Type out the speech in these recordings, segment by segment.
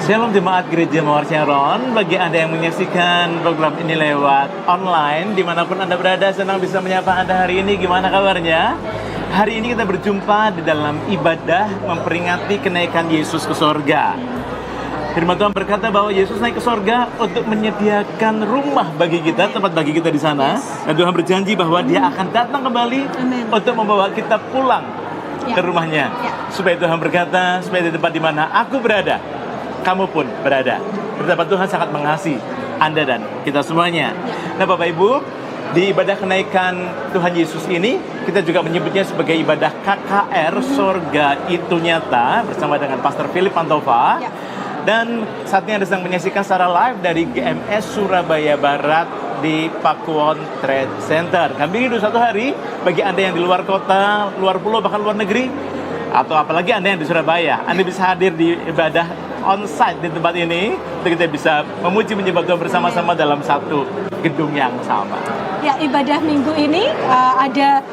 Shalom jemaat Gereja Mawar Sharon. Bagi Anda yang menyaksikan program ini lewat online, dimanapun Anda berada, senang bisa menyapa Anda hari ini. Gimana kabarnya? Hari ini kita berjumpa di dalam ibadah memperingati kenaikan Yesus ke sorga. Firman Tuhan berkata bahwa Yesus naik ke sorga untuk menyediakan rumah bagi kita, tempat bagi kita di sana. Dan Tuhan berjanji bahwa Dia akan datang kembali untuk membawa kita pulang ke rumahnya. Supaya Tuhan berkata, supaya di tempat di mana aku berada, kamu pun berada. Betapa Tuhan sangat mengasihi Anda dan kita semuanya. Nah Bapak Ibu, di ibadah kenaikan Tuhan Yesus ini, kita juga menyebutnya sebagai ibadah KKR Sorga Itu Nyata bersama dengan Pastor Philip Pantova. Dan saat ini Anda sedang menyaksikan secara live dari GMS Surabaya Barat di Pakuwon Trade Center. Kami ini 21 hari bagi Anda yang di luar kota, luar pulau, bahkan luar negeri, atau apalagi Anda yang di Surabaya. Anda bisa hadir di ibadah on-site di tempat ini untuk kita bisa memuji menyembah Tuhan bersama-sama dalam satu gedung yang sama. Ya, ibadah minggu ini ada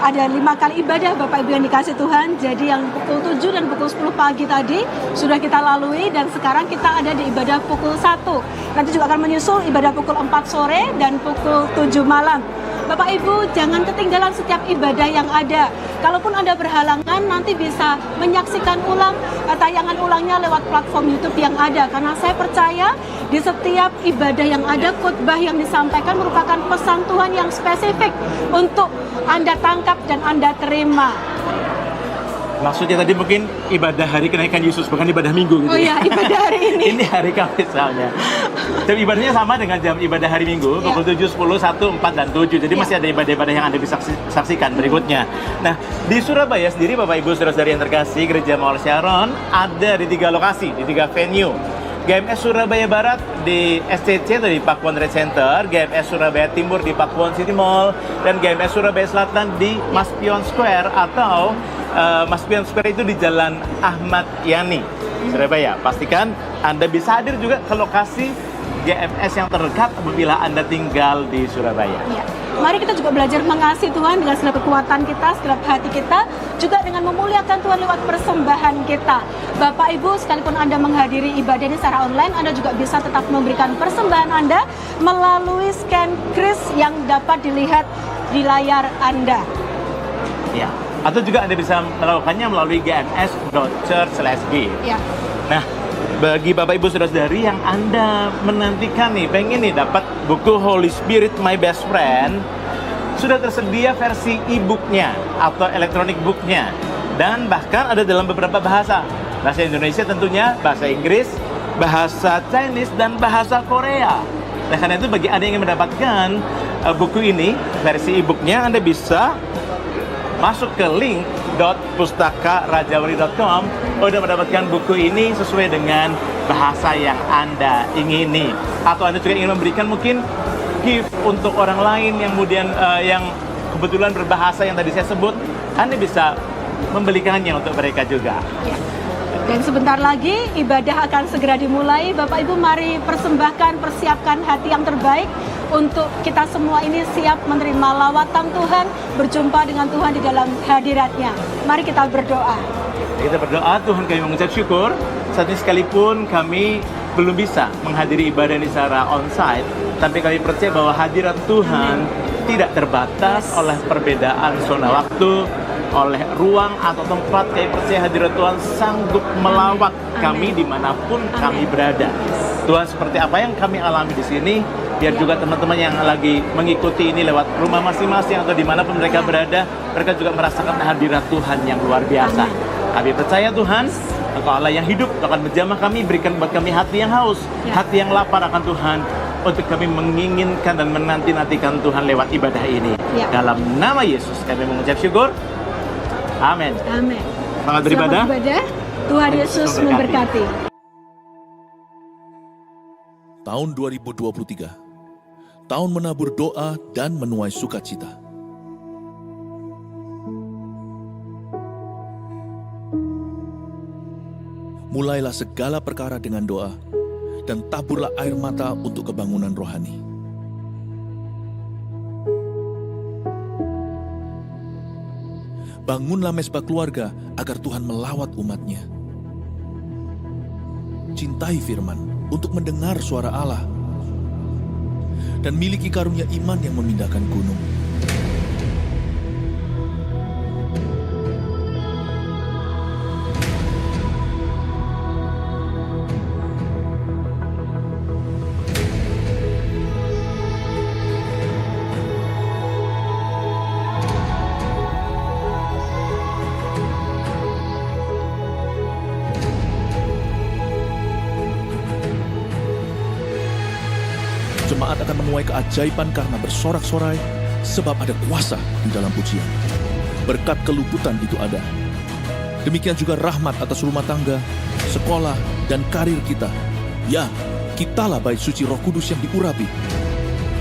5 kali ibadah Bapak Ibu yang dikasih Tuhan. Jadi yang pukul 7 dan pukul 10 pagi tadi sudah kita lalui, dan sekarang kita ada di ibadah pukul 1. Nanti juga akan menyusul ibadah pukul 4 sore dan pukul 7 malam. Bapak Ibu jangan ketinggalan setiap ibadah yang ada. Kalaupun Anda berhalangan, nanti bisa menyaksikan ulang tayangan ulangnya lewat platform YouTube yang ada. Karena saya percaya di setiap ibadah yang ada, khotbah yang disampaikan merupakan pesan Tuhan yang spesifik untuk Anda tangkap dan Anda terima. Maksudnya tadi mungkin ibadah hari kenaikan Yesus, bukan ibadah minggu gitu. Oh iya, ibadah hari ini. Ini hari Kamis soalnya. Jam ibadahnya sama dengan jam ibadah hari Minggu, pukul 7, 10, 1, 4, dan 7. Jadi masih ada ibadah-ibadah yang Anda bisa saksikan berikutnya. Nah, di Surabaya sendiri, Bapak Ibu Saudara-saudari yang terkasih, Gereja Mawar Sharon ada di 3 lokasi, di 3 venue. GMS Surabaya Barat di SCC atau di Pakuwon Trade Center, GMS Surabaya Timur di Pakuwon City Mall, dan GMS Surabaya Selatan di Mas Pion Square atau Mas Pion Square itu di Jalan Ahmad Yani, Surabaya. Pastikan Anda bisa hadir juga ke lokasi GMS yang terdekat apabila Anda tinggal di Surabaya. Ya. Mari kita juga belajar mengasihi Tuhan dengan segala kekuatan kita, segala hati kita, juga dengan memuliakan Tuhan lewat persembahan kita. Bapak Ibu, sekalipun Anda menghadiri ibadah ini secara online, Anda juga bisa tetap memberikan persembahan Anda melalui scan kris yang dapat dilihat di layar Anda. Ya. Atau juga Anda bisa melakukannya melalui gms.church/g. Ya. Nah, bagi Bapak Ibu Saudara-saudari yang Anda menantikan nih, pengen nih dapat buku Holy Spirit My Best Friend, sudah tersedia versi e-booknya atau electronic booknya, dan bahkan ada dalam beberapa bahasa. Bahasa Indonesia tentunya, bahasa Inggris, bahasa Chinese, dan bahasa Korea. Nah, karena itu bagi Anda yang ingin mendapatkan buku ini, versi e-booknya, Anda bisa masuk ke link.pustakarajawali.com untuk mendapatkan buku ini sesuai dengan bahasa yang Anda ingini. Atau Anda juga ingin memberikan mungkin gift untuk orang lain yang kemudian yang kebetulan berbahasa yang tadi saya sebut, Anda bisa membelikannya untuk mereka juga. Ya. Dan sebentar lagi ibadah akan segera dimulai. Bapak Ibu mari persembahkan, persiapkan hati yang terbaik untuk kita semua ini siap menerima lawatan Tuhan, berjumpa dengan Tuhan di dalam hadiratnya. Mari kita berdoa. Kita berdoa, Tuhan kami mengucap syukur. Saat ini sekalipun kami belum bisa menghadiri ibadah ini secara onsite, tapi kami percaya bahwa hadirat Tuhan tidak terbatas oleh perbedaan zona waktu, oleh ruang atau tempat. Kami percaya hadirat Tuhan sanggup melawat kami dimanapun kami berada. Tuhan, seperti apa yang kami alami di sini, biar juga teman-teman yang lagi mengikuti ini lewat rumah masing-masing atau dimanapun mereka berada, mereka juga merasakan hadirat Tuhan yang luar biasa. Kami percaya Tuhan, Engkau Allah yang hidup, akan menjamah kami, berikan buat kami hati yang haus, hati yang lapar akan Tuhan, untuk kami menginginkan dan menanti-nantikan Tuhan lewat ibadah ini. Dalam nama Yesus kami mengucap syukur. Amin. Amin. Selamat beribadah. Selamat beribadah. Tuhan Yesus memberkati. Tahun 2023, tahun menabur doa dan menuai sukacita. Mulailah segala perkara dengan doa, dan taburlah air mata untuk kebangunan rohani. Bangunlah mesbah keluarga agar Tuhan melawat umatnya. mencintai firman, untuk mendengar suara Allah, dan miliki karunia iman yang memindahkan gunung. Jemaat akan menuai keajaiban karena bersorak-sorai, sebab ada kuasa di dalam pujian. Berkat keluputan itu ada. Demikian juga rahmat atas rumah tangga, sekolah, dan karir kita. Ya, kitalah bait suci Roh Kudus yang diurapi.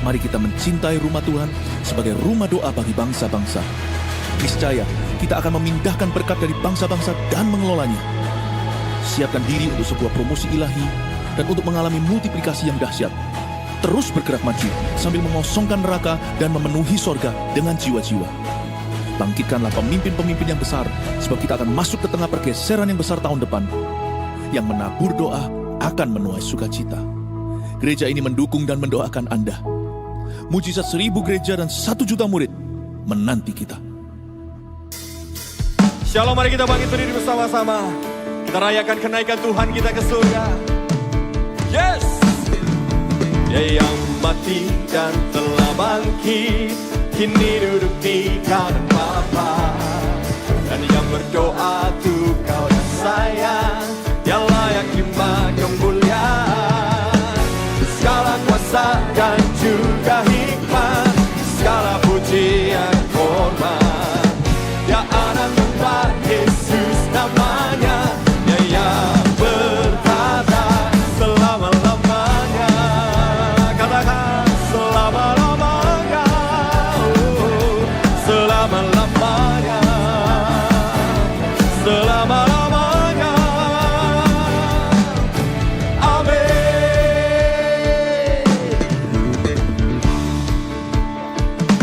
Mari kita mencintai rumah Tuhan sebagai rumah doa bagi bangsa-bangsa. Niscaya kita akan memindahkan berkat dari bangsa-bangsa dan mengelolanya. Siapkan diri untuk sebuah promosi ilahi dan untuk mengalami multiplikasi yang dahsyat. Terus bergerak maju sambil mengosongkan neraka dan memenuhi sorga dengan jiwa-jiwa. Bangkitkanlah pemimpin-pemimpin yang besar, sebab kita akan masuk ke tengah pergeseran yang besar tahun depan. Yang menabur doa akan menuai sukacita. Gereja ini mendukung dan mendoakan Anda. Mujizat 1000 gereja dan 1 juta murid menanti kita. Shalom, mari kita bangkit berdiri bersama-sama. Kita rayakan kenaikan Tuhan kita ke surga. Yes! Dia yang mati dan telah bangkit, kini duduk di kanan Bapa. Dan yang berdoa untuk kau dan saya, yang layak iman kemuliaan. Segala kuasa dan juga hikmat, segala pujian hormat. Ya anak Tuhan Yesus namanya, ya yang berkata selama-lamanya. Katakan selama-lamanya, selama-lamanya, selama-lamanya. Amin.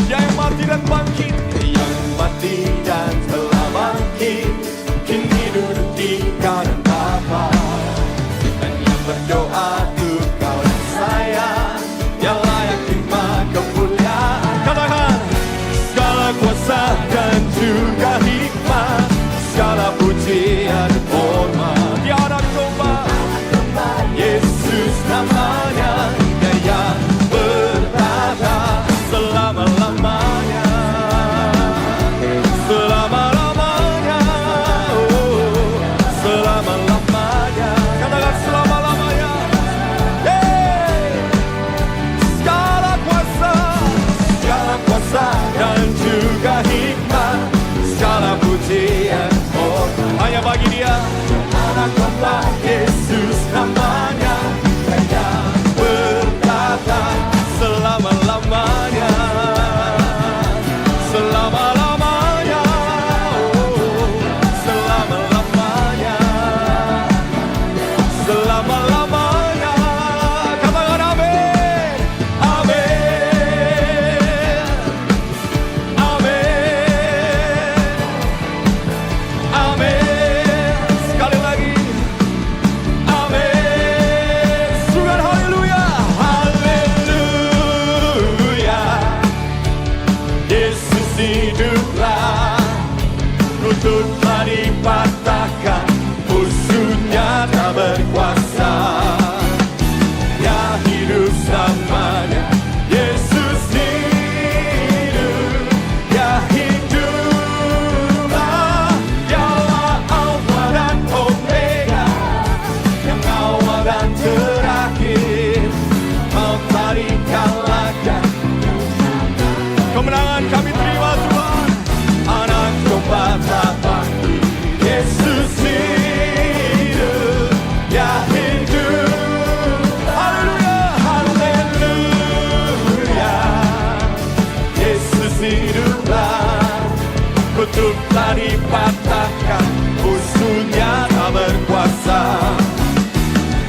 Yang mati dan bangkit, yang mati dan telah bangkit, kini duduk di kanan Bapa. Dan yang berdoa untuk kau dan saya, yang layak terima kemuliaan. Katakan segala kuasa dan juga hikmat, segala pujian hormat. Dia anak domba, Yesus namanya, Dia yang berkata selama-lamanya, selama-lamanya, oh, selama-lamanya. Katakan selama-lamanya. Segala kuasa dan juga hikmat, segala pujian hanya bagi Dia. Anak domba Yesus namanya, Dia berkata selama-lamanya, selama-lamanya, oh, selama-lamanya, selama-lamanya. Katakan amin, amin, amin, amin. Sekali lagi, amin. Sugan haleluya, haleluya. Yesus hiduplah, lutut telah dipatahkan, musuhnya tak berkuasa. Ya hidup selamanya, Yesus hidup, ya hiduplah. Dialah Alfa dan Omega, yang awal dan terakhir. Maut telah dikalahkan, kemenangan kami terima Tuhan. Anak domba tak bangkit, Yesus hidup, ya hidup. Haleluya, haleluya. Yesus hiduplah, kutub telah dipatahkan, musuhnya tak berkuasa.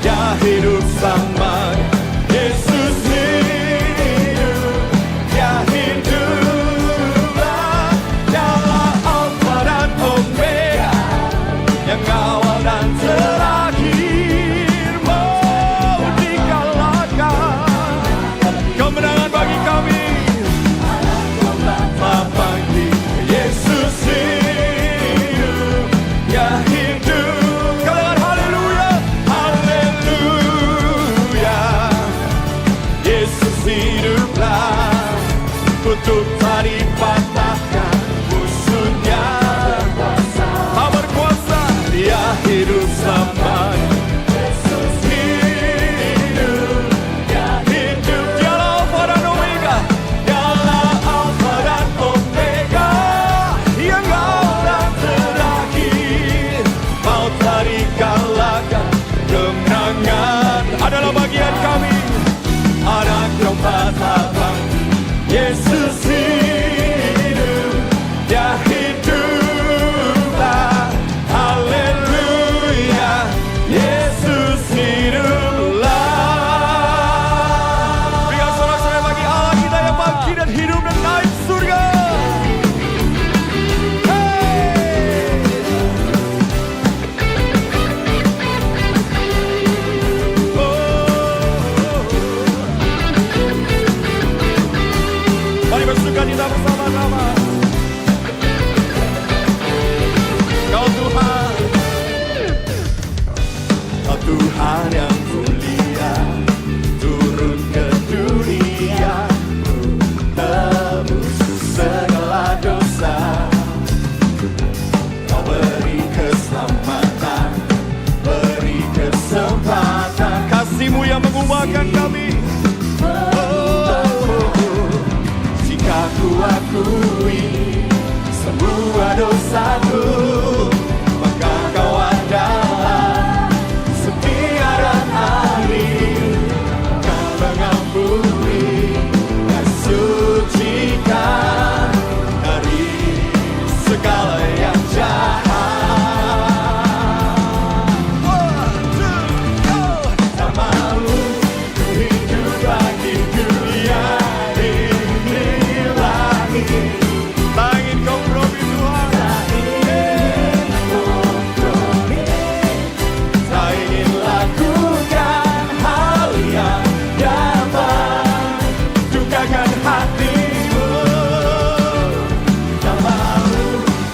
Ya hidup selamanya, Yesus hidup, ya hiduplah. Dialah Alfa dan Omega, yang awal dan terakhir. lupakan kami. Jika ku akui semua dosaku, maka kau adalah setia dan adil. Kau mengampuni dan sucikan dari segala yang jahat. Tak mau ku hidup lagi dunia ini lagi. Tak ingin kompromi Tuhan. Tak ingin lakukan hal yang dapat dukakan hatimu. Tak mau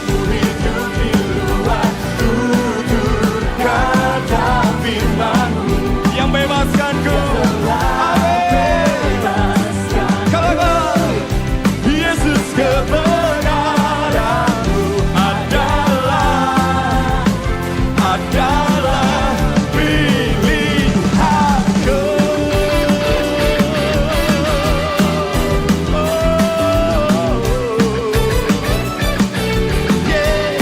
ku hidup di luar tutur kata firman-Mu yang bebaskanku. Yesus, kebenaran-Mu adalah pilihanku. Yeah.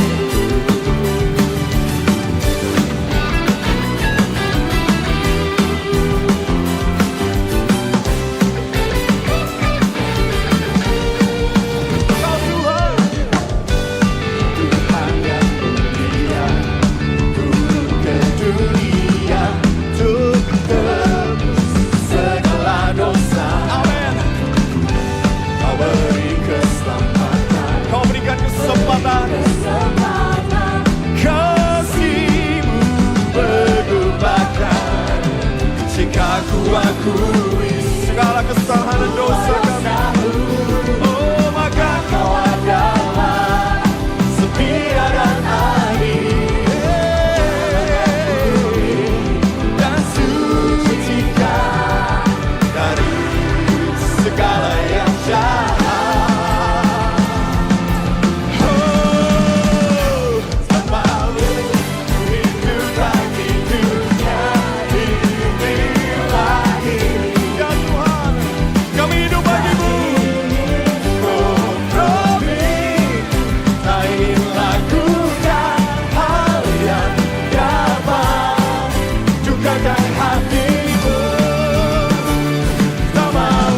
Kau Tuhan, Tuhan yang mulia, turun ke dunia untuk tebus segala dosa. Amin. Kau beri keselamatan, Kau berikan kesempatan. Kasih-Mu berubahkan. Jika ku akui segala kesalahan dan dosa kami, oh maka Kau adalah setia dan adil. Dan sucikan dari segala yang jahat. Oh, tak mau ku hidup lagi dunia ini lagi. Ya Tuhan, kami hidup bagi-Mu. Kompromi, tak ingin lakukan hal yang dapat dukakan hatimu. Tak mau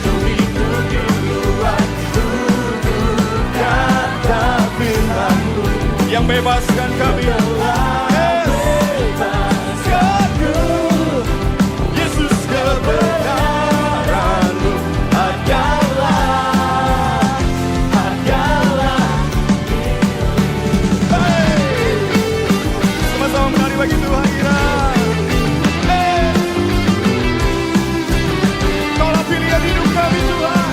ku hidup di luar tutur kata firman-Mu yang bebaskan kami. Bebaskanku. Yesus, kebenaran-Mu adalah Hey! Sama-sama menari bagi Tuhan kita. Hey! Kaulah pilihan hidup kami Tuhan.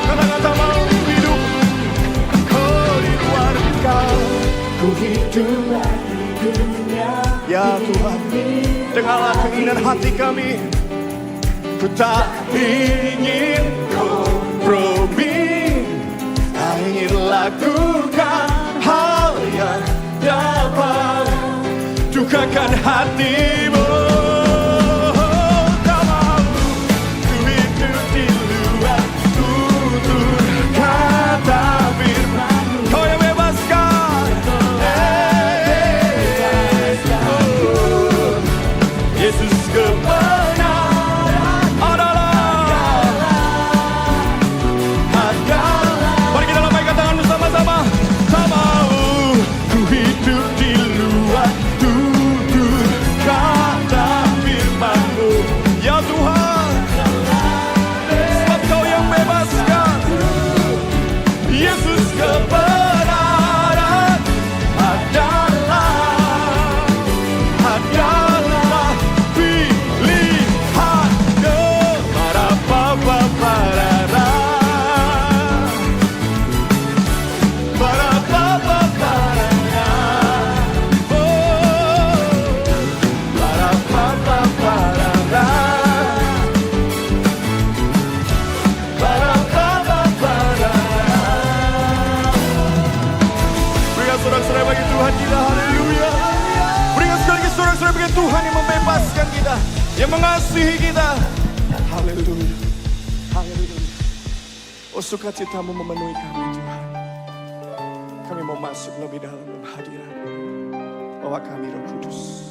Kata-kata mau hidup di luar Kau. Ku hidup lagi dunia. Ya Tuhan, dengarlah keinginan hati kami. Ku tak ingin kompromi, tak ingin lakukan hal yang dapat dukakan hatimu. Tak mau ku hidup di luar tutur kata firman-Mu. Kau yang bebaskan. Oh, Yesus, kebenaran adalah. Mari kita lambaikan tangan bersama-sama. Tak mau ku hidup di luar tutur kata mengasihi kita. Haleluya. Haleluya. Oh, sukacitamu memenuhi kami Tuhan. Kami mau masuk lebih dalam hadirat. Bawa kami Roh Kudus.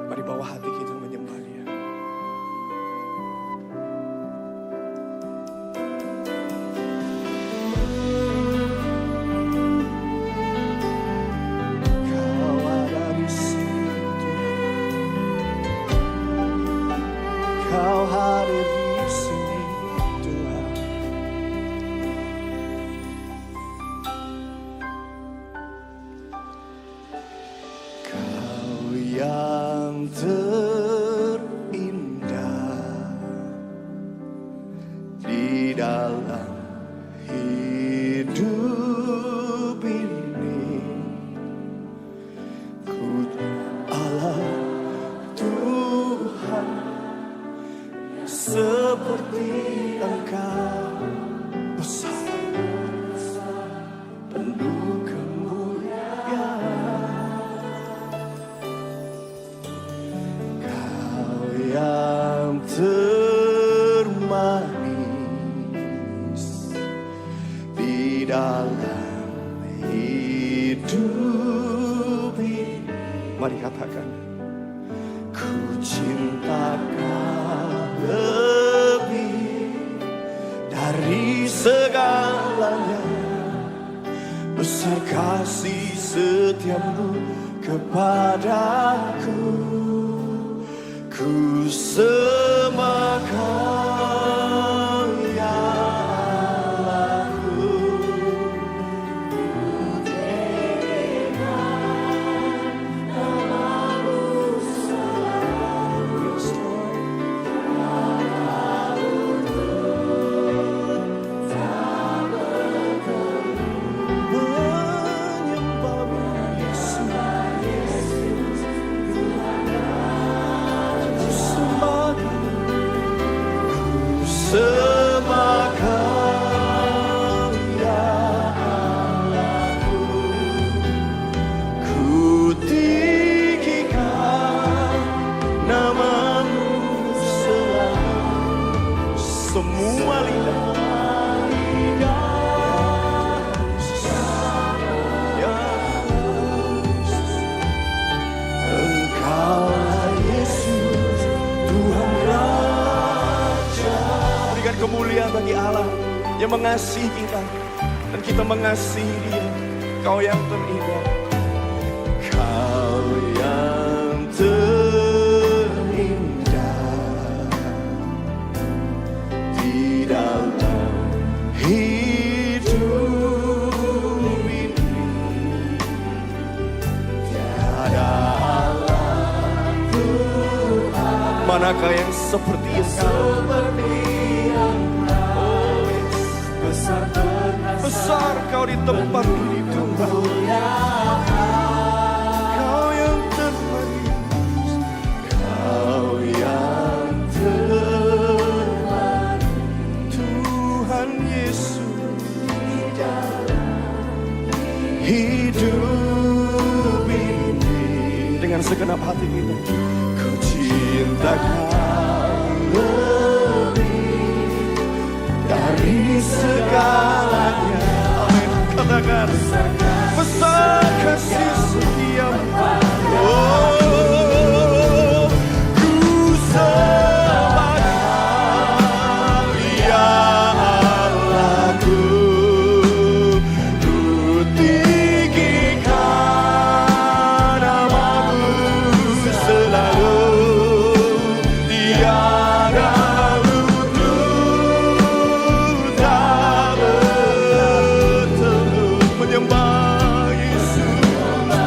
Mari bawa hati kita menyembah Dia. Kau ada di sini Tuhan. Kau hadir di sini Tuhan. Kau yang terindah di dalam hidup ini. Ku Allah Tuhan seperti Engkau besar, penuh kemuliaan. Kau yang termanis di dalam hidup ini. Mari katakan, ku cinta Kau lebih dari segalanya. Besar kasih setiamu kepadaku. Ku sembah Kau ya Allahku. Yes, Lord. Menyembahmu Yesus. Ku sembah Kau. Sembah Kau ya Allahku. Ku tinggikan nama-Mu selalu. Semua lidah ya Yesus. Engkaulah Yesus, Tuhan Raja. Berikan kemuliaan bagi Allah yang mengasihi kita, dan kita mengasihi Dia. Kau yang terindah, Kau yang terindah di dalam hidup ini. Tiada Allah Tuhan, manakah yang seperti Engkau? Oh, yes. Besar Kau di tempat ini Tuhan. Kau yang termanis, Kau yang termanis, Tuhan Yesus di dalam hidup ini. Dengan segenap hati kita, ku cinta Kau lebih dari segalanya. Amin. Katakan, besar kasih setiamu. Oh, ku sembah Kau ya Allahku. Ku tinggikan nama-Mu selalu. Tiada lutut tak berteduh. Menyembah Yesus.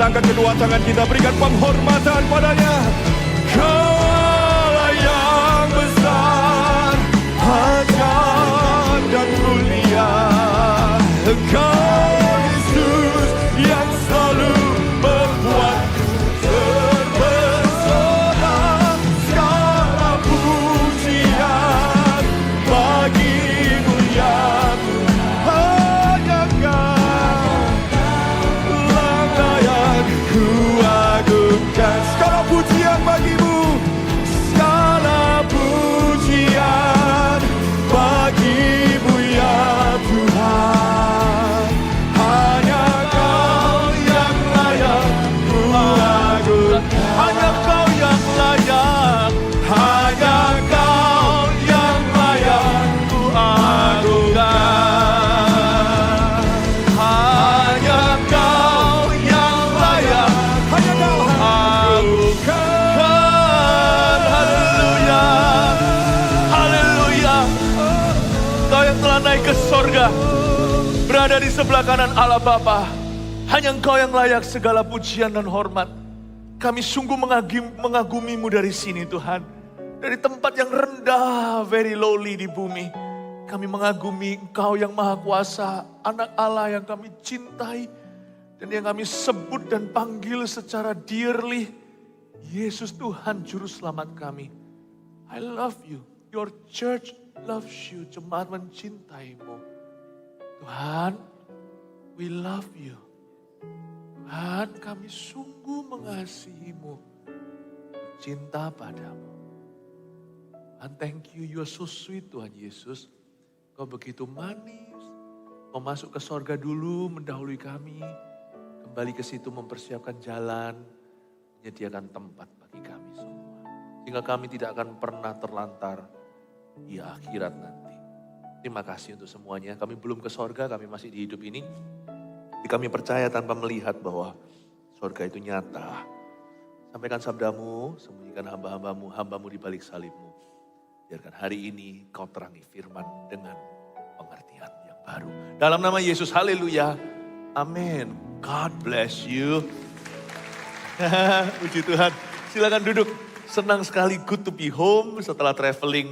angkat kedua tangan kita, berikan penghormatan padanya. Kaulah yang besar, ajaib dan mulia. Engkau Yesus yang selalu membuatku terpesona. Segala pujian bagimu ya Tuhan. Hanya Kau yang ku agungkan. Segala pujian bagimu, segala pujian bagimu ya Tuhan. Hanya Kau yang layak ku agungkan. Hanya Kau yang layak, hanya Kau yang layak ku agungkan. Hanya Kau yang layak, hanya Kau agungkan. Haleluya, haleluya. Kau yang telah naik ke sorga, berada di sebelah kanan Allah Bapa. Hanya Engkau yang layak segala pujian dan hormat. Kami sungguh mengagumimu dari sini Tuhan. Dari tempat yang rendah, very lowly di bumi. Kami mengagumi Engkau yang Maha Kuasa, Anak Allah yang kami cintai. Dan yang kami sebut dan panggil secara dearly. Yesus Tuhan Juru Selamat kami. I love you. Your church loves you. Jemaat mencintaimu. Tuhan, we love you. Tuhan, kami sungguh mengasihimu. Cinta padamu. And thank you, you are so sweet Tuhan Yesus. Kau begitu manis. Kau masuk ke sorga dulu, mendahului kami. Kembali ke situ mempersiapkan jalan. Menyediakan tempat bagi kami semua. Sehingga kami tidak akan pernah terlantar di akhirat nanti. Terima kasih untuk semuanya. Kami belum ke sorga, kami masih di hidup ini. Tapi kami percaya tanpa melihat bahwa sorga itu nyata. Sampaikan sabdamu, sembunyikan hambamu di balik salibmu. Biarkan hari ini kau terangi firman dengan pengertian yang baru. Dalam nama Yesus, haleluya. Amin. God bless you. Puji Tuhan. Silakan duduk. Senang sekali, good to be home setelah traveling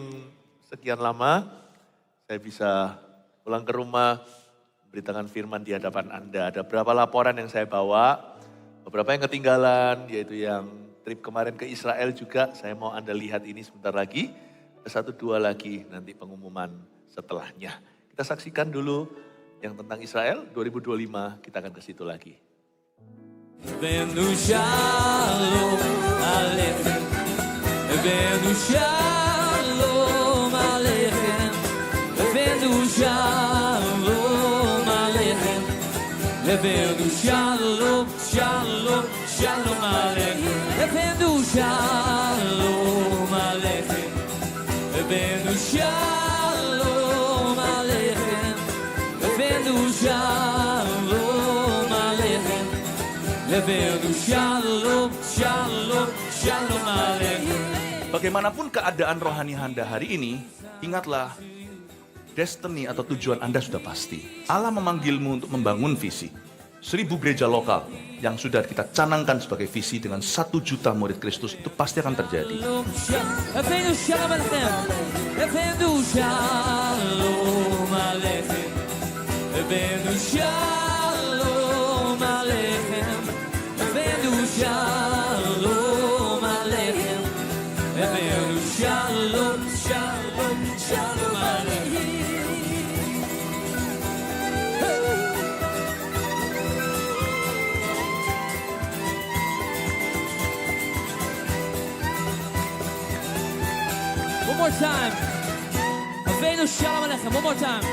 sekian lama. Saya bisa pulang ke rumah, beritakan firman di hadapan Anda. Ada beberapa laporan yang saya bawa, beberapa yang ketinggalan, yaitu yang trip kemarin ke Israel juga. Saya mau Anda lihat ini sebentar lagi. Ada 1-2 lagi nanti pengumuman setelahnya. Kita saksikan dulu yang tentang Israel 2025, kita akan ke situ lagi. Venu shalom aleichem, venu shalom aleichem, venu shalom aleichem, venu shalom, shalom, shalom aleichem, venu shalom aleichem, venu shalom aleichem, venu shalom aleichem. Levenu shalom, shalom, shalom aleichem. Bagaimanapun keadaan rohani Anda hari ini, ingatlah, destiny atau tujuan Anda sudah pasti. Allah memanggilmu untuk membangun visi. 1000 gereja lokal yang sudah kita canangkan sebagai visi dengan 1 juta murid Kristus, itu pasti akan terjadi. Levenu shalom aleichem. Levenu shalom aleichem. Levenu shalom aleichem. Levenu shalom aleichem. Levenu shalom, shalom, shalom aleichem. One more time. Levenu shalom aleichem. One more time.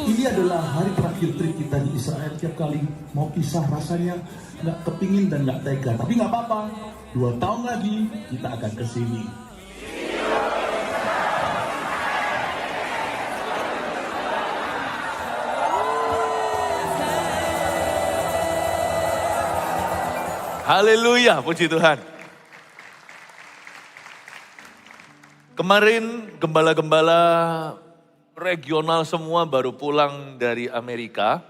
Ini adalah hari terakhir trip kita di Israel. Tiap kali mau pisah rasanya nggak kepingin dan nggak tega. Tapi nggak apa-apa. 2 tahun lagi kita akan ke sini. Haleluya, puji Tuhan. Kemarin gembala-gembala regional semua baru pulang dari Amerika.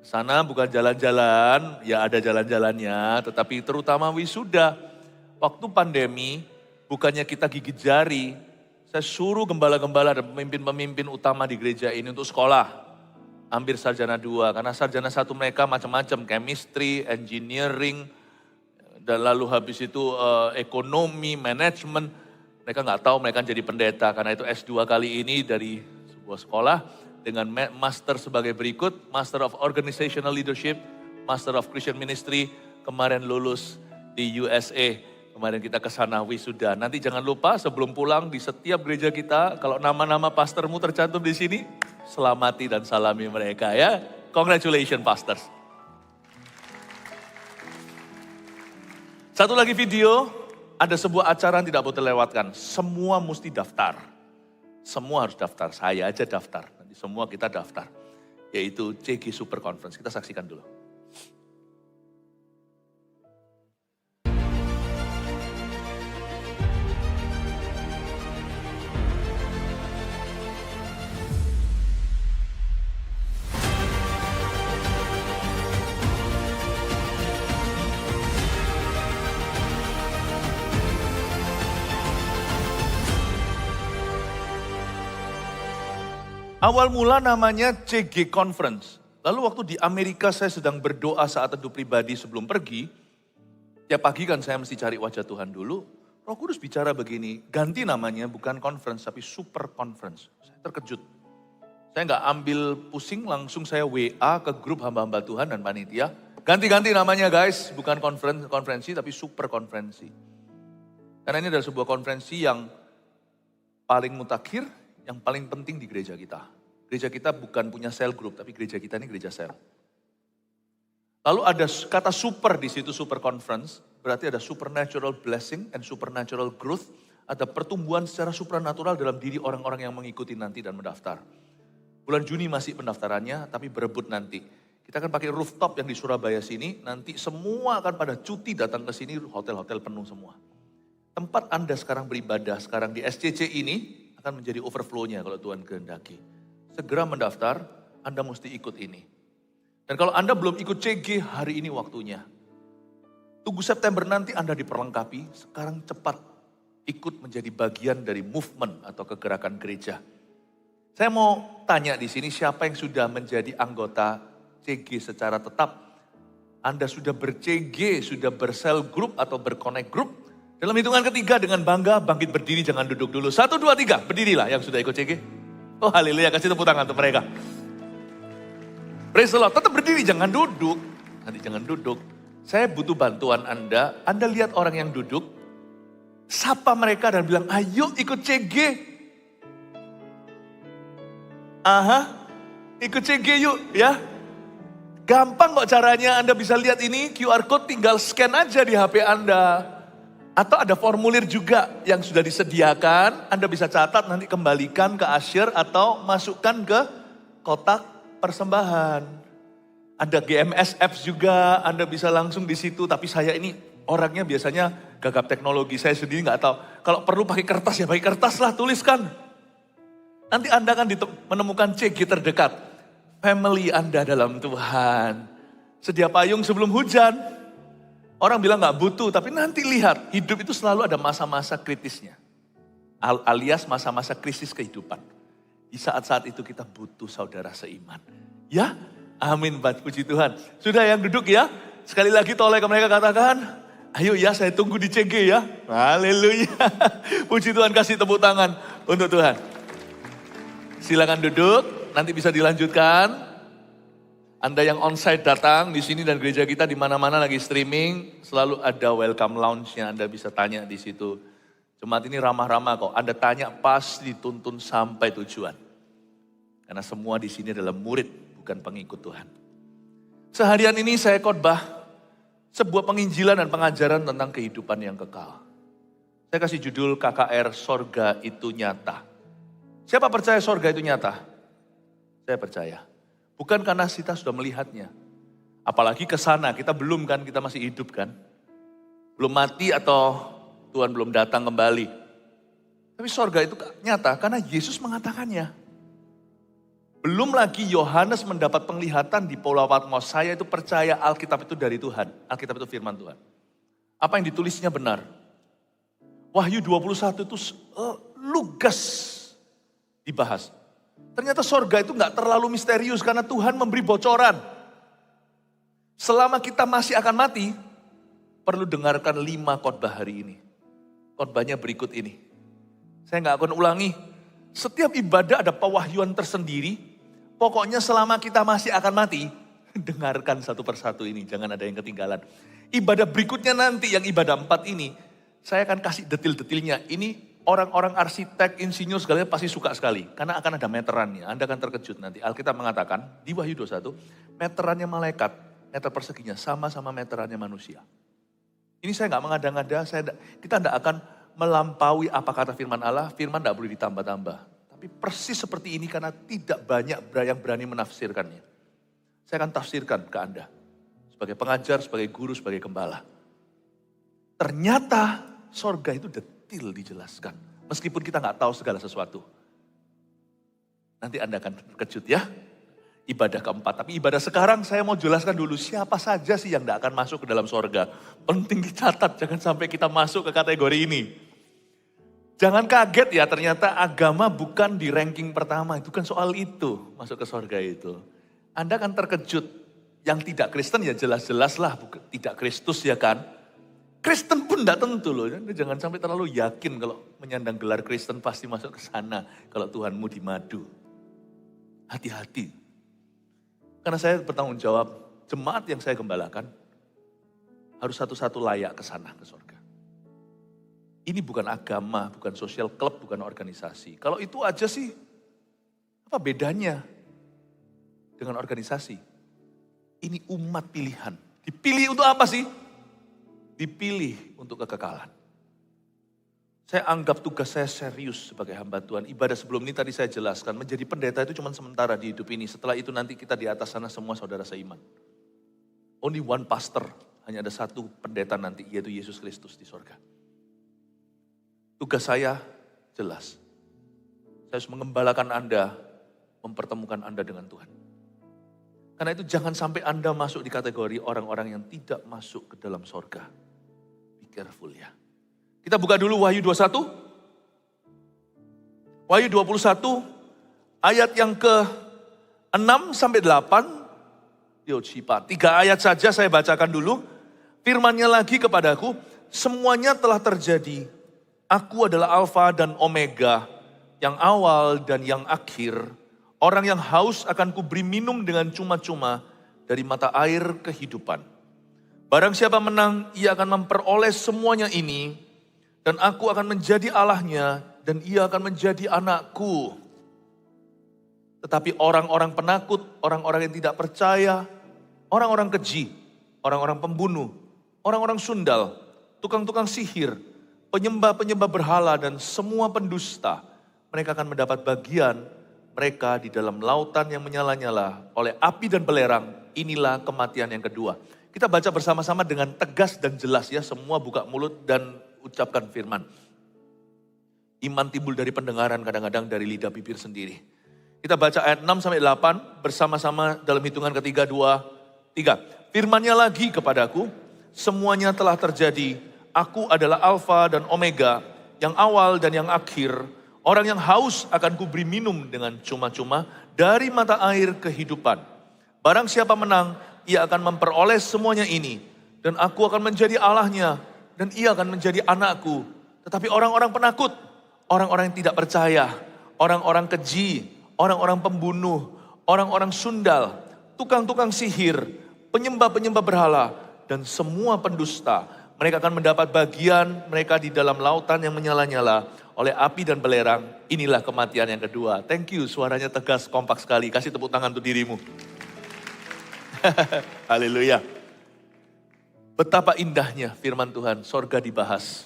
Sana bukan jalan-jalan, ya ada jalan-jalannya, tetapi terutama wisuda. Waktu pandemi, bukannya kita gigit jari, saya suruh gembala-gembala dan pemimpin-pemimpin utama di gereja ini untuk sekolah. Ambil sarjana 2, karena sarjana 1 mereka macam-macam, chemistry, engineering, dan lalu habis itu ekonomi, manajemen. Mereka nggak tahu mereka jadi pendeta, karena itu S2 kali ini dari sebuah sekolah dengan master sebagai berikut, Master of Organizational Leadership, Master of Christian Ministry, kemarin lulus di USA. Kemarin kita ke sana wisuda. Nanti jangan lupa sebelum pulang di setiap gereja kita, kalau nama-nama pastormu tercantum di sini, selamati dan salami mereka ya. Congratulations pastors. Satu lagi video, ada sebuah acara yang tidak boleh terlewatkan. Semua mesti daftar. Semua harus daftar, saya aja daftar. Nanti semua kita daftar. Yaitu CG Super Conference. Kita saksikan dulu. Awal mula namanya CG Conference. Lalu waktu di Amerika saya sedang berdoa saat teduh pribadi sebelum pergi. Tiap pagi kan saya mesti cari wajah Tuhan dulu. Roh Kudus bicara begini, ganti namanya bukan conference tapi super conference. Saya terkejut. Saya nggak ambil pusing, langsung saya WA ke grup hamba-hamba Tuhan dan panitia. Ganti-ganti namanya guys, bukan konferensi tapi super konferensi. Karena ini adalah sebuah konferensi yang paling mutakhir, yang paling penting di gereja kita. Gereja kita bukan punya cell group, tapi gereja kita ini gereja sel. Lalu ada kata super di situ, super conference, berarti ada supernatural blessing and supernatural growth. Ada pertumbuhan secara supranatural dalam diri orang-orang yang mengikuti nanti dan mendaftar. Bulan Juni masih pendaftarannya, tapi berebut nanti. Kita akan pakai rooftop yang di Surabaya sini, nanti semua akan pada cuti datang ke sini, hotel-hotel penuh semua. Tempat Anda sekarang beribadah, sekarang di SCC ini, akan menjadi overflow-nya kalau Tuhan kehendaki. Segera mendaftar, Anda mesti ikut ini. Dan kalau Anda belum ikut CG, hari ini waktunya. Tunggu September nanti Anda diperlengkapi, sekarang cepat ikut menjadi bagian dari movement atau kegerakan gereja. Saya mau tanya di sini siapa yang sudah menjadi anggota CG secara tetap. Anda sudah ber-CG, sudah bersel group atau berconnect group. Dalam hitungan ketiga dengan bangga bangkit berdiri, jangan duduk dulu. 1, 2, 3, berdirilah yang sudah ikut CG. Oh haleluya, kasih tepuk tangan untuk mereka. Praise the Lord, tetap berdiri, jangan duduk. Nanti jangan duduk. Saya butuh bantuan Anda. Anda lihat orang yang duduk, sapa mereka dan bilang, ayo ikut CG. Ikut CG yuk ya. Gampang kok caranya, Anda bisa lihat ini QR code, tinggal scan aja di HP Anda. Atau ada formulir juga yang sudah disediakan, Anda bisa catat nanti kembalikan ke asyir atau masukkan ke kotak persembahan. Ada GMS apps juga, Anda bisa langsung di situ. Tapi saya ini orangnya biasanya gagap teknologi, saya sendiri nggak tahu. Kalau perlu pakai kertas ya pakai kertas lah, tuliskan. Nanti Anda akan menemukan CG terdekat. Family Anda dalam Tuhan. Sedia payung sebelum hujan. Orang bilang gak butuh, tapi nanti lihat, hidup itu selalu ada masa-masa kritisnya. Alias masa-masa krisis kehidupan. Di saat-saat itu kita butuh saudara seiman. Ya, amin, puji Tuhan. Sudah yang duduk ya, sekali lagi toleh ke mereka katakan, ayo ya saya tunggu di CG ya. Haleluya. Puji Tuhan, kasih tepuk tangan untuk Tuhan. Silakan duduk, nanti bisa dilanjutkan. Anda yang onsite datang di sini dan gereja kita di mana-mana lagi streaming, selalu ada welcome lounge-nya, Anda bisa tanya di situ. Jemaat ini ramah-ramah kok, Anda tanya pas dituntun sampai tujuan. Karena semua di sini adalah murid, bukan pengikut Tuhan. Seharian ini saya khotbah sebuah penginjilan dan pengajaran tentang kehidupan yang kekal. Saya kasih judul KKR Sorga Itu Nyata. Siapa percaya sorga itu nyata? Saya percaya. Bukan karena kita sudah melihatnya. Apalagi ke sana, kita belum kan, kita masih hidup kan. Belum mati atau Tuhan belum datang kembali. Tapi sorga itu nyata karena Yesus mengatakannya. Belum lagi Yohanes mendapat penglihatan di Pulau Patmos. Saya itu percaya Alkitab itu dari Tuhan. Alkitab itu firman Tuhan. Apa yang ditulisnya benar. Wahyu 21 itu lugas dibahas. Ternyata sorga itu gak terlalu misterius karena Tuhan memberi bocoran. Selama kita masih akan mati, perlu dengarkan 5 khotbah hari ini. Khotbahnya berikut ini. Saya gak akan ulangi. Setiap ibadah ada pewahyuan tersendiri. Pokoknya selama kita masih akan mati, dengarkan satu persatu ini, jangan ada yang ketinggalan. Ibadah berikutnya nanti, yang ibadah 4 ini, saya akan kasih detil-detilnya. Ini orang-orang arsitek, insinyur segalanya pasti suka sekali. Karena akan ada meterannya, Anda akan terkejut nanti. Alkitab mengatakan, di Wahyu 21, meterannya malaikat, meter perseginya sama-sama meterannya manusia. Ini saya gak mengada-ngada, kita tidak akan melampaui apa kata firman Allah, firman tidak boleh ditambah-tambah. Tapi persis seperti ini karena tidak banyak yang berani menafsirkannya. Saya akan tafsirkan ke Anda. Sebagai pengajar, sebagai guru, sebagai gembala. Ternyata sorga itu detil dijelaskan. Meskipun kita nggak tahu segala sesuatu. Nanti Anda akan terkejut ya. Ibadah keempat. Tapi ibadah sekarang saya mau jelaskan dulu siapa saja sih yang tidak akan masuk ke dalam sorga. Penting dicatat, jangan sampai kita masuk ke kategori ini. Jangan kaget ya, ternyata agama bukan di ranking pertama. Itu kan soal itu, masuk ke sorga itu. Anda akan terkejut. Yang tidak Kristen ya jelas-jelas lah, tidak Kristus ya kan. Kristen pun tidak tentu loh. Jangan sampai terlalu yakin kalau menyandang gelar Kristen pasti masuk ke sana. Kalau Tuhanmu di madu. Hati-hati. Karena saya bertanggung jawab, jemaat yang saya gembalakan harus satu-satu layak ke sana, ke sorga. Ini bukan agama, bukan social club, bukan organisasi. Kalau itu aja sih, apa bedanya dengan organisasi? Ini umat pilihan. Dipilih untuk apa sih? Dipilih untuk kekekalan. Saya anggap tugas saya serius sebagai hamba Tuhan. Ibadah sebelum ini tadi saya jelaskan, menjadi pendeta itu cuma sementara di hidup ini. Setelah itu nanti kita di atas sana semua saudara seiman. Only one pastor, hanya ada satu pendeta nanti, yaitu Yesus Kristus di sorga. Tugas saya jelas. Saya harus mengembalakan Anda, mempertemukan Anda dengan Tuhan. Karena itu jangan sampai Anda masuk di kategori orang-orang yang tidak masuk ke dalam sorga. Be careful ya. Kita buka dulu Wahyu 21. Wahyu 21 ayat yang ke-6 sampai 8. Yochipa, 3 ayat saja saya bacakan dulu. Firman-Nya lagi kepadaku, semuanya telah terjadi. Aku adalah Alfa dan Omega, yang awal dan yang akhir. Orang yang haus akan kuberi minum dengan cuma-cuma dari mata air kehidupan. Barang siapa menang, ia akan memperoleh semuanya ini. Dan aku akan menjadi Allahnya, dan ia akan menjadi anakku. Tetapi orang-orang penakut, orang-orang yang tidak percaya, orang-orang keji, orang-orang pembunuh, orang-orang sundal, tukang-tukang sihir, penyembah-penyembah berhala dan semua pendusta, mereka akan mendapat bagian mereka di dalam lautan yang menyala-nyala oleh api dan belerang. Inilah kematian yang kedua. Kita baca bersama-sama dengan tegas dan jelas ya, semua buka mulut dan ucapkan firman. Iman timbul dari pendengaran, kadang-kadang dari lidah bibir sendiri. Kita baca ayat 6 sampai 8 bersama-sama dalam hitungan ketiga, 2, 3. Firman-Nya lagi kepadaku, semuanya telah terjadi. Aku adalah Alfa dan Omega, yang awal dan yang akhir. Orang yang haus akan kuberi minum dengan cuma-cuma dari mata air kehidupan. Barang siapa menang, ia akan memperoleh semuanya ini. Dan aku akan menjadi Allahnya, dan ia akan menjadi anakku. Tetapi orang-orang penakut, orang-orang yang tidak percaya, orang-orang keji, orang-orang pembunuh, orang-orang sundal, tukang-tukang sihir, penyembah-penyembah berhala, dan semua pendusta, mereka akan mendapat bagian mereka di dalam lautan yang menyala-nyala oleh api dan belerang. Inilah kematian yang kedua. Thank you, suaranya tegas, kompak sekali. Kasih tepuk tangan untuk dirimu. Haleluya. Betapa indahnya firman Tuhan, sorga dibahas.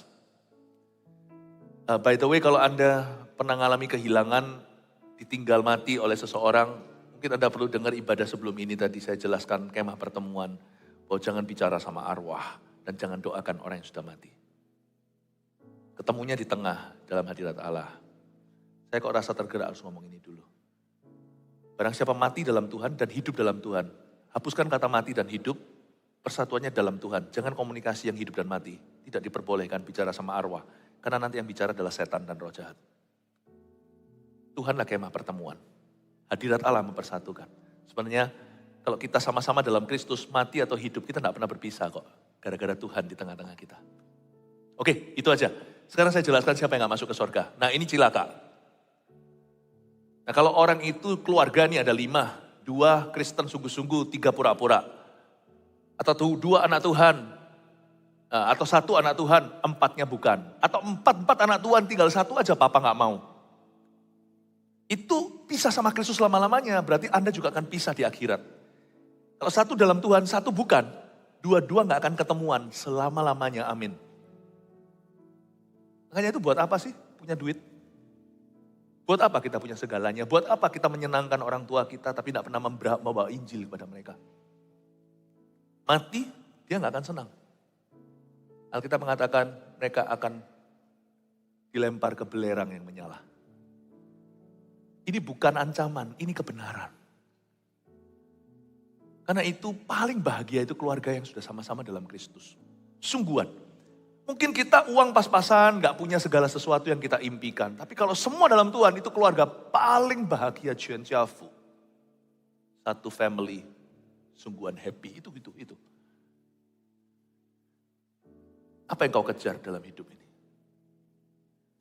By the way, kalau Anda pernah mengalami kehilangan, ditinggal mati oleh seseorang, mungkin Anda perlu dengar ibadah sebelum ini tadi saya jelaskan kemah pertemuan. Bahwa jangan bicara sama arwah dan jangan doakan orang yang sudah mati. Ketemunya di tengah dalam hadirat Allah. Saya kok rasa tergerak harus ngomong ini dulu. Barang siapa mati dalam Tuhan dan hidup dalam Tuhan. Hapuskan kata mati dan hidup, persatuannya dalam Tuhan. Jangan komunikasi yang hidup dan mati. Tidak diperbolehkan bicara sama arwah. Karena nanti yang bicara adalah setan dan roh jahat. Tuhanlah kemah pertemuan. Hadirat Allah mempersatukan. Sebenarnya kalau kita sama-sama dalam Kristus, mati atau hidup, kita tidak pernah berpisah kok. Gara-gara Tuhan di tengah-tengah kita. Oke, itu aja. Sekarang saya jelaskan siapa yang gak masuk ke surga. Nah ini cilaka. Nah kalau orang itu keluarga nih ada 5. 2 Kristen sungguh-sungguh, 3 pura-pura. Atau 2 anak Tuhan. Atau 1 anak Tuhan, 4-nya bukan. Atau 4 anak Tuhan, tinggal 1 aja papa gak mau. Itu pisah sama Kristus selama-lamanya, berarti Anda juga akan pisah di akhirat. Kalau 1 dalam Tuhan, 1 bukan. 2 gak akan ketemuan selama-lamanya, amin. Makanya itu buat apa sih punya duit? Buat apa kita punya segalanya? Buat apa kita menyenangkan orang tua kita tapi tidak pernah membawa Injil kepada mereka? Mati, dia gak akan senang. Alkitab mengatakan mereka akan dilempar ke belerang yang menyala. Ini bukan ancaman, ini kebenaran. Karena itu paling bahagia itu keluarga yang sudah sama-sama dalam Kristus. Sungguhan. Mungkin kita uang pas-pasan, gak punya segala sesuatu yang kita impikan. Tapi kalau semua dalam Tuhan itu keluarga paling bahagia, Juan Ciafu. Satu family, sungguhan happy, itu. Apa yang kau kejar dalam hidup ini?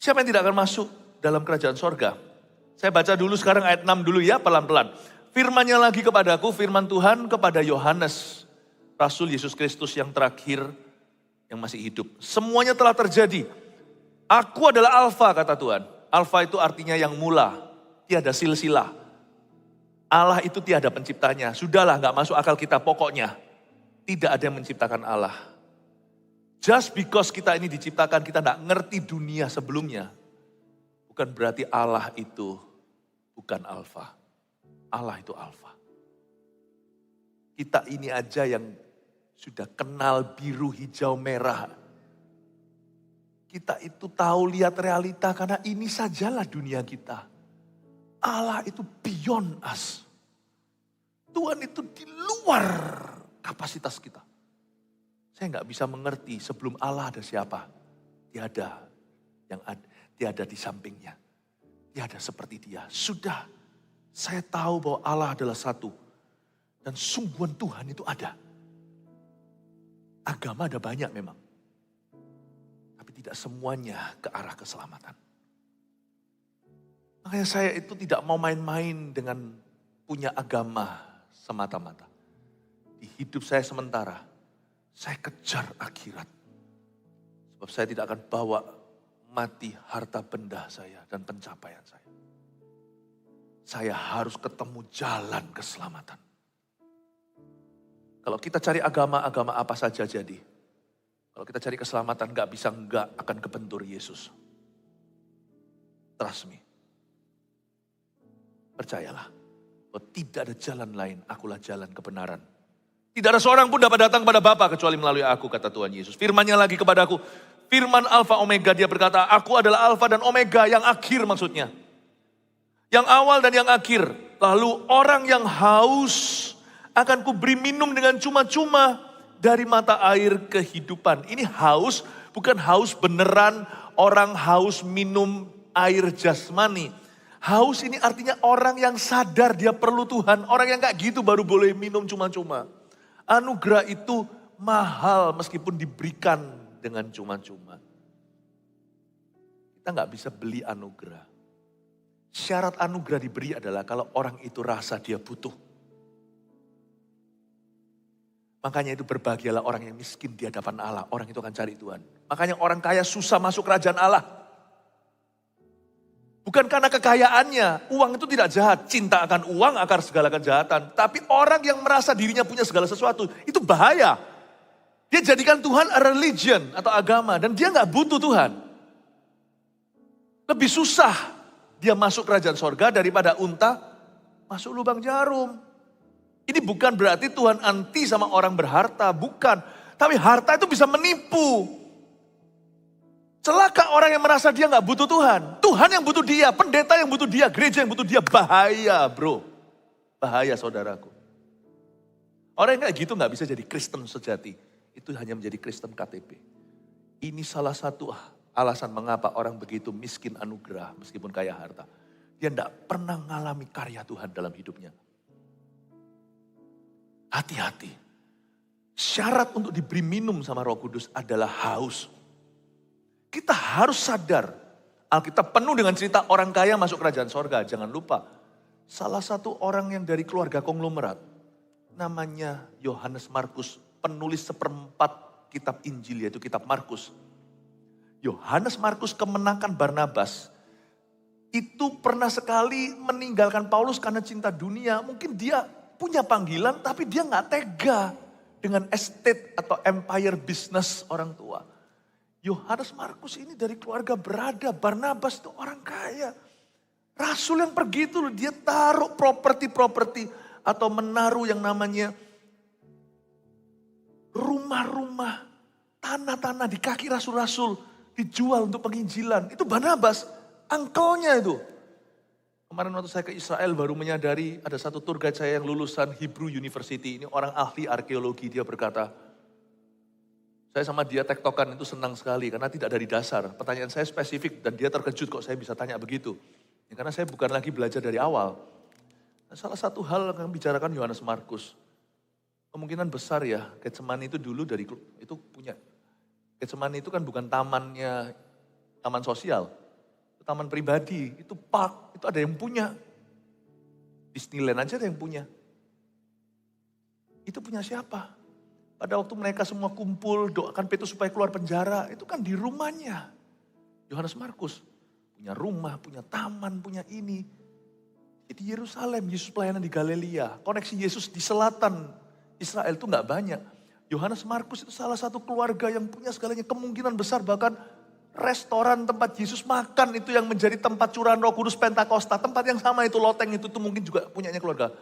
Siapa yang tidak akan masuk dalam kerajaan sorga? Saya baca dulu sekarang ayat 6 dulu ya, pelan-pelan. Firman-Nya lagi kepadaku, firman Tuhan kepada Yohanes, Rasul Yesus Kristus yang terakhir, yang masih hidup. Semuanya telah terjadi. Aku adalah Alfa, kata Tuhan. Alfa itu artinya yang mula, tiada silsilah. Allah itu tiada penciptanya. Sudahlah, gak masuk akal kita pokoknya. Tidak ada yang menciptakan Allah. Just because kita ini diciptakan, kita gak ngerti dunia sebelumnya. Bukan berarti Allah itu bukan Alfa. Allah itu Alfa. Kita ini aja yang sudah kenal biru, hijau, merah. Kita itu tahu lihat realita karena ini sajalah dunia kita. Allah itu beyond us. Tuhan itu di luar kapasitas kita. Saya nggak bisa mengerti sebelum Allah ada siapa. Tiada yang ada, tiada di sampingnya. Tiada seperti dia. Sudah, saya tahu bahwa Allah adalah satu. Dan sungguhan Tuhan itu ada. Agama ada banyak memang. Tapi tidak semuanya ke arah keselamatan. Makanya saya itu tidak mau main-main dengan punya agama semata-mata. Di hidup saya sementara, saya kejar akhirat. Sebab saya tidak akan bawa mati harta benda saya dan pencapaian saya. Saya harus ketemu jalan keselamatan. Kalau kita cari agama apa saja jadi. Kalau kita cari keselamatan gak bisa enggak akan kebentur Yesus. Trust me. Percayalah. Bahwa tidak ada jalan lain, akulah jalan kebenaran. Tidak ada seorang pun dapat datang kepada Bapa kecuali melalui aku, kata Tuhan Yesus. Firman-Nya lagi kepadaku, firman Alfa Omega, dia berkata, aku adalah Alfa dan Omega, yang akhir maksudnya. Yang awal dan yang akhir. Lalu orang yang haus akan kuberi minum dengan cuma-cuma dari mata air kehidupan. Ini haus, bukan haus beneran orang haus minum air jasmani. Haus ini artinya orang yang sadar dia perlu Tuhan. Orang yang gak gitu baru boleh minum cuma-cuma. Anugerah itu mahal meskipun diberikan dengan cuma-cuma. Kita gak bisa beli anugerah. Syarat anugerah diberi adalah kalau orang itu rasa dia butuh. Makanya itu berbahagialah orang yang miskin di hadapan Allah. Orang itu akan cari Tuhan. Makanya orang kaya susah masuk kerajaan Allah. Bukan karena kekayaannya. Uang itu tidak jahat. Cinta akan uang, akar segala kejahatan. Tapi orang yang merasa dirinya punya segala sesuatu, itu bahaya. Dia jadikan Tuhan a religion atau agama. Dan dia gak butuh Tuhan. Lebih susah dia masuk kerajaan sorga daripada unta masuk lubang jarum. Ini bukan berarti Tuhan anti sama orang berharta, bukan. Tapi harta itu bisa menipu. Celaka orang yang merasa dia gak butuh Tuhan. Tuhan yang butuh dia, pendeta yang butuh dia, gereja yang butuh dia. Bahaya bro. Bahaya saudaraku. Orang yang kayak gitu gak bisa jadi Kristen sejati. Itu hanya menjadi Kristen KTP. Ini salah satu alasan mengapa orang begitu miskin anugerah meskipun kaya harta. Dia tidak pernah mengalami karya Tuhan dalam hidupnya. Hati-hati. Syarat untuk diberi minum sama Roh Kudus adalah haus. Kita harus sadar. Alkitab penuh dengan cerita orang kaya masuk kerajaan sorga. Jangan lupa. Salah satu orang yang dari keluarga konglomerat. Namanya Yohanes Markus. Penulis seperempat kitab Injil yaitu kitab Markus. Yohanes Markus kemenakan Barnabas. Itu pernah sekali meninggalkan Paulus karena cinta dunia. Mungkin dia punya panggilan tapi dia gak tega dengan estate atau empire business orang tua. Yohanes Markus ini dari keluarga berada, Barnabas itu orang kaya. Rasul yang pergi itu loh, dia taruh properti-properti atau menaruh yang namanya rumah-rumah, tanah-tanah di kaki rasul-rasul dijual untuk penginjilan. Itu Barnabas, angkelnya itu. Kemarin waktu saya ke Israel baru menyadari ada satu tour guide saya yang lulusan Hebrew University. Ini orang ahli arkeologi, dia berkata, saya sama dia tektokan itu senang sekali karena tidak dari dasar. Pertanyaan saya spesifik dan dia terkejut kok saya bisa tanya begitu. Ya, karena saya bukan lagi belajar dari awal. Nah, salah satu hal yang bicarakan Yohanes Markus. Kemungkinan besar ya, Getsemani itu dulu dari itu punya. Getsemani itu kan bukan tamannya, taman sosial. Itu taman pribadi, itu park, itu ada yang punya. Disneyland aja ada yang punya. Itu punya siapa? Pada waktu mereka semua kumpul, doakan Petrus supaya keluar penjara, itu kan di rumahnya. Yohanes Markus punya rumah, punya taman, punya ini. Di Yerusalem, Yesus pelayanan di Galilea. Koneksi Yesus di selatan Israel itu gak banyak. Yohanes Markus itu salah satu keluarga yang punya segalanya. Kemungkinan besar bahkan restoran tempat Yesus makan itu yang menjadi tempat curahan Roh Kudus Pentakosta. Tempat yang sama itu, loteng itu mungkin juga punyanya keluarga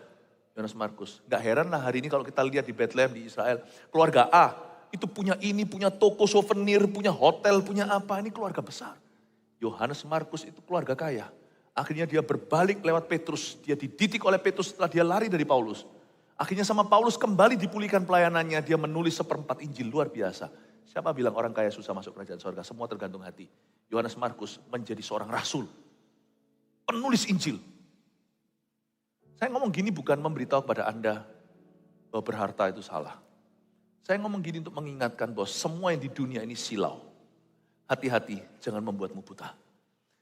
Yohanes Markus. Gak heran lah hari ini kalau kita lihat di Bethlehem di Israel. Keluarga A itu punya ini, punya toko souvenir, punya hotel, punya apa. Ini keluarga besar. Yohanes Markus itu keluarga kaya. Akhirnya dia berbalik lewat Petrus. Dia dididik oleh Petrus setelah dia lari dari Paulus. Akhirnya sama Paulus kembali dipulihkan pelayanannya. Dia menulis seperempat Injil luar biasa. Siapa bilang orang kaya susah masuk kerajaan sorga? Semua tergantung hati. Yohanes Markus menjadi seorang rasul. Penulis Injil. Saya ngomong gini bukan memberitahu kepada Anda bahwa berharta itu salah. Saya ngomong gini untuk mengingatkan bahwa semua yang di dunia ini silau. Hati-hati, jangan membuatmu buta.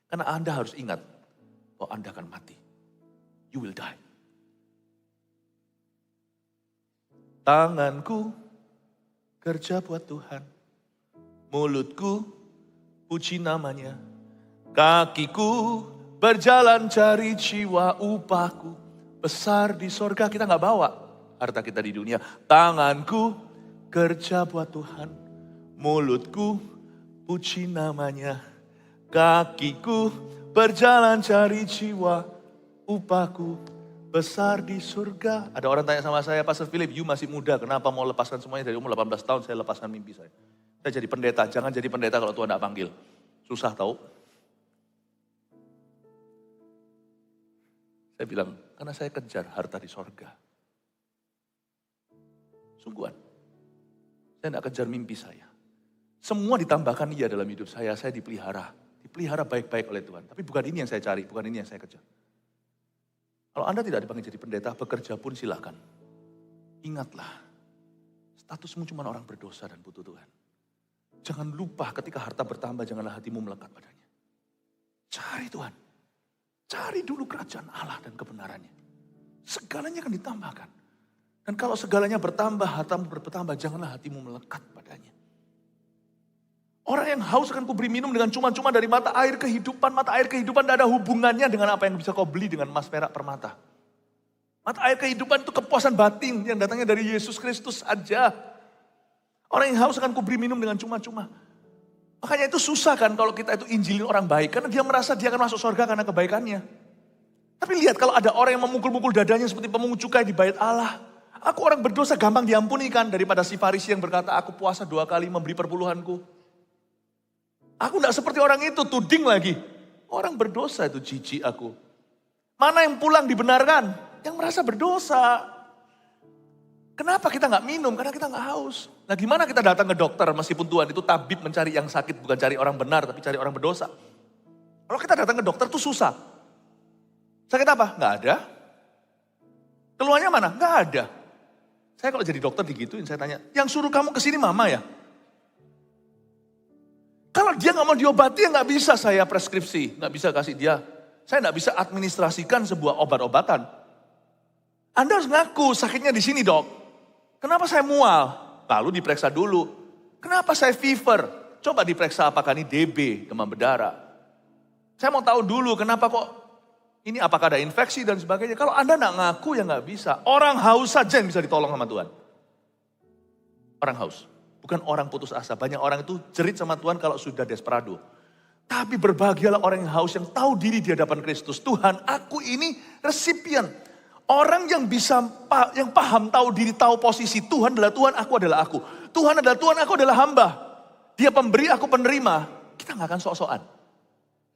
Karena Anda harus ingat bahwa Anda akan mati. You will die. Tanganku kerja buat Tuhan. Mulutku puji namanya. Kakiku berjalan cari jiwa, upahku besar di sorga. Kita gak bawa harta kita di dunia. Tanganku kerja buat Tuhan. Mulutku puji namanya. Kakiku berjalan cari jiwa, upahku besar di surga. Ada orang tanya sama saya, Pastor Philip, you masih muda, kenapa mau lepaskan semuanya dari umur 18 tahun? Saya lepaskan mimpi saya. Saya jadi pendeta, jangan jadi pendeta kalau Tuhan tidak panggil. Susah tahu. Saya bilang, karena saya kejar harta di sorga. Sungguhan. Saya tidak kejar mimpi saya. Semua ditambahkan iya dalam hidup saya dipelihara. Dipelihara baik-baik oleh Tuhan. Tapi bukan ini yang saya cari, bukan ini yang saya kejar. Kalau Anda tidak dipanggil jadi pendeta, bekerja pun silakan. Ingatlah, statusmu cuma orang berdosa dan butuh Tuhan. Jangan lupa ketika harta bertambah, janganlah hatimu melekat padanya. Cari Tuhan. Cari dulu kerajaan Allah dan kebenarannya. Segalanya akan ditambahkan. Dan kalau segalanya bertambah, hartamu bertambah, janganlah hatimu melekat padanya. Orang yang haus akan kuberi minum dengan cuma-cuma dari mata air kehidupan. Mata air kehidupan tidak ada hubungannya dengan apa yang bisa kau beli dengan emas perak permata. Mata air kehidupan itu kepuasan batin yang datangnya dari Yesus Kristus saja. Orang yang haus akan kuberi minum dengan cuma-cuma. Makanya itu susah kan kalau kita itu injilin orang baik. Karena dia merasa dia akan masuk surga karena kebaikannya. Tapi lihat kalau ada orang yang memukul-mukul dadanya seperti pemungut cukai di bait Allah. Aku orang berdosa gampang diampuni kan daripada si Farisi yang berkata aku puasa 2 kali memberi perpuluhanku. Aku tidak seperti orang itu, tuding lagi. Orang berdosa itu jijik aku. Mana yang pulang dibenarkan? yang merasa berdosa. Kenapa kita nggak minum? Karena kita nggak haus. Nah gimana kita datang ke dokter meskipun Tuhan itu tabib mencari yang sakit, bukan cari orang benar, tapi cari orang berdosa. Kalau kita datang ke dokter tuh susah. Sakit apa? Nggak ada. Keluarnya mana? Nggak ada. Saya kalau jadi dokter digituin, saya tanya, yang suruh kamu kesini mama ya? Kalau dia nggak mau diobati ya nggak bisa saya preskripsi, nggak bisa kasih dia. Saya nggak bisa administrasikan sebuah obat-obatan. Anda harus ngaku sakitnya di sini dok. Kenapa saya mual? Lalu diperiksa dulu. Kenapa saya fever? Coba diperiksa apakah ini DB, demam berdarah. Saya mau tahu dulu kenapa kok ini apakah ada infeksi dan sebagainya. Kalau Anda nggak ngaku ya nggak bisa. Orang haus saja yang bisa ditolong sama Tuhan. Orang haus. Bukan orang putus asa. Banyak orang itu jerit sama Tuhan kalau sudah desperado. Tapi berbahagialah orang yang haus, yang tahu diri di hadapan Kristus. Tuhan, aku ini resipien. Orang yang bisa, yang paham, tahu diri, tahu posisi. Tuhan adalah Tuhan, aku adalah aku. Tuhan adalah Tuhan, aku adalah hamba. Dia pemberi, aku penerima. Kita nggak akan sok-sokan.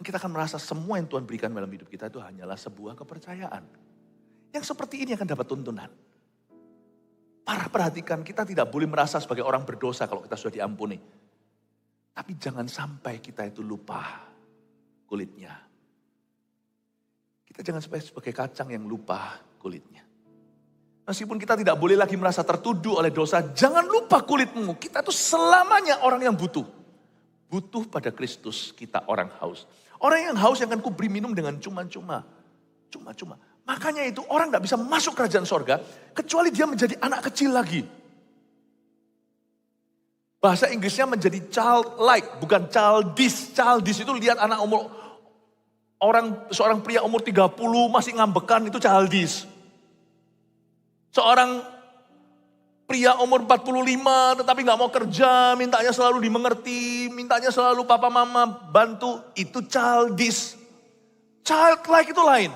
Kita akan merasa semua yang Tuhan berikan dalam hidup kita itu hanyalah sebuah kepercayaan. Yang seperti ini akan dapat tuntunan. Perhatikan, kita tidak boleh merasa sebagai orang berdosa kalau kita sudah diampuni. Tapi jangan sampai kita itu lupa kulitnya. Kita jangan sampai sebagai kacang yang lupa kulitnya. Meskipun kita tidak boleh lagi merasa tertuduh oleh dosa, jangan lupa kulitmu. Kita itu selamanya orang yang butuh. Butuh pada Kristus, kita orang haus. Orang yang haus yang akan kuberi minum dengan cuma-cuma. Cuma-cuma. Makanya itu orang gak bisa masuk kerajaan sorga, kecuali dia menjadi anak kecil lagi. Bahasa Inggrisnya menjadi childlike, bukan childish. Childish itu lihat anak umur, seorang pria umur 30 masih ngambekan, itu childish. Seorang pria umur 45 tetapi gak mau kerja, mintanya selalu dimengerti, mintanya selalu papa mama bantu, itu childish. Childlike itu lain.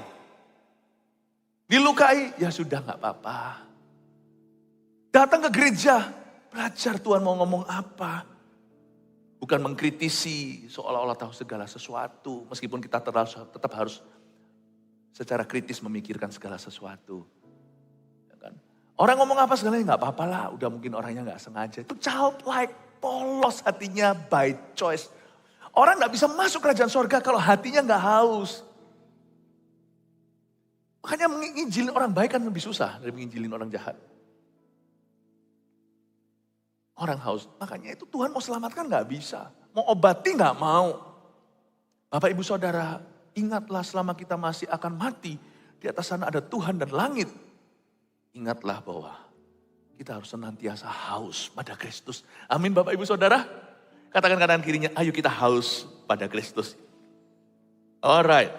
Dilukai, ya sudah gak apa-apa. Datang ke gereja, belajar Tuhan mau ngomong apa. Bukan mengkritisi seolah-olah tahu segala sesuatu. Meskipun kita tetap harus secara kritis memikirkan segala sesuatu. Ya kan? Orang ngomong apa segalanya gak apa-apa lah. Udah mungkin orangnya gak sengaja. Itu childlike, polos hatinya by choice. Orang gak bisa masuk kerajaan sorga kalau hatinya gak haus. Makanya menginjilin orang baik kan lebih susah dari menginjilin orang jahat. Orang haus. Makanya itu Tuhan mau selamatkan gak bisa. Mau obati gak mau. Bapak ibu saudara, ingatlah selama kita masih akan mati. Di atas sana ada Tuhan dan langit. Ingatlah bahwa kita harus senantiasa haus pada Kristus. Amin Bapak ibu saudara. Katakan kanan kirinya, ayo kita haus pada Kristus. Alright.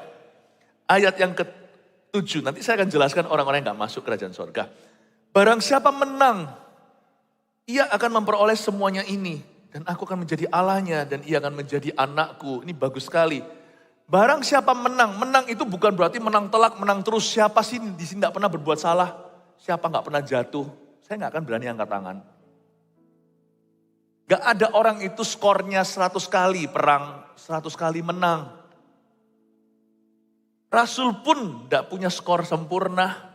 Ayat yang ke-7. Nanti saya akan jelaskan orang-orang yang gak masuk kerajaan sorga. Barang siapa menang, ia akan memperoleh semuanya ini. Dan aku akan menjadi Allahnya dan ia akan menjadi anakku. Ini bagus sekali. Barang siapa menang. Menang itu bukan berarti menang telak, menang terus. Siapa sih di sini gak pernah berbuat salah? Siapa gak pernah jatuh? Saya gak akan berani angkat tangan. Gak ada orang itu skornya 100 kali perang, 100 kali menang. Rasul pun gak punya skor sempurna.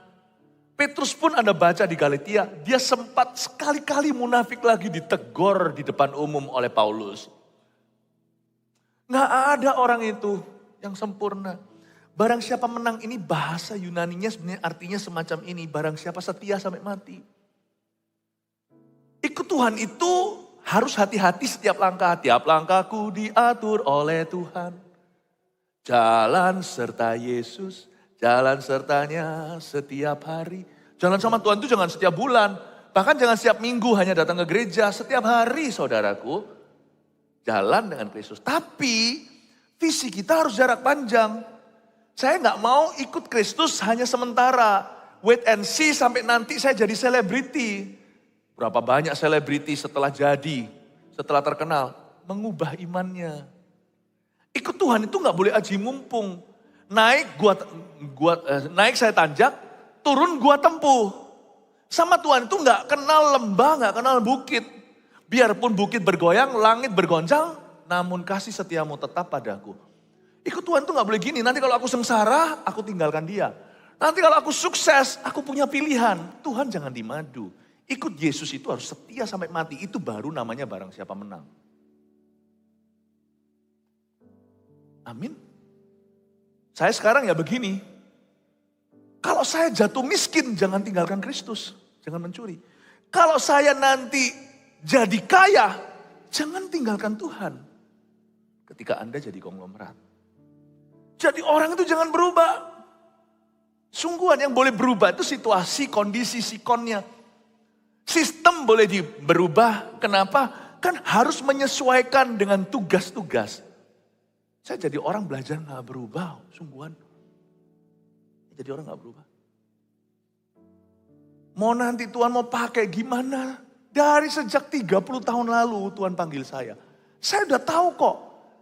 Petrus pun Anda baca di Galatia, dia sempat sekali-kali munafik lagi ditegur di depan umum oleh Paulus. Nggak ada orang itu yang sempurna. Barang siapa menang, ini bahasa Yunaninya sebenarnya artinya semacam ini. Barang siapa setia sampai mati. Ikut Tuhan itu harus hati-hati setiap langkah. Tiap langkahku diatur oleh Tuhan. Jalan serta Yesus. Jalan sertanya setiap hari. Jalan sama Tuhan itu jangan setiap bulan. Bahkan jangan setiap minggu hanya datang ke gereja. Setiap hari saudaraku. Jalan dengan Kristus. Tapi visi kita harus jarak panjang. Saya gak mau ikut Kristus hanya sementara. Wait and see sampai nanti saya jadi selebriti. Berapa banyak selebriti setelah jadi. Setelah terkenal. Mengubah imannya. Ikut Tuhan itu gak boleh aji mumpung. Naik naik saya tanjak, turun gua tempuh. Sama Tuhan itu gak kenal lembah, gak kenal bukit. Biarpun bukit bergoyang, langit bergoncang, namun kasih setiamu tetap padaku. Ikut Tuhan itu gak boleh gini, nanti kalau aku sengsara, aku tinggalkan dia. Nanti kalau aku sukses, aku punya pilihan. Tuhan jangan dimadu. Ikut Yesus itu harus setia sampai mati. Itu baru namanya barang siapa menang. Amin. Saya sekarang ya begini. Kalau saya jatuh miskin, jangan tinggalkan Kristus. Jangan mencuri. Kalau saya nanti jadi kaya, jangan tinggalkan Tuhan. Ketika Anda jadi konglomerat. Jadi orang itu jangan berubah. Sungguhan yang boleh berubah itu situasi, kondisi, sikonnya. Sistem boleh berubah. Kenapa? Kan harus menyesuaikan dengan tugas-tugas. Saya jadi orang belajar gak berubah, sungguhan. Jadi orang gak berubah. Mau nanti Tuhan mau pakai gimana? Dari sejak 30 tahun lalu Tuhan panggil saya. Saya udah tahu kok.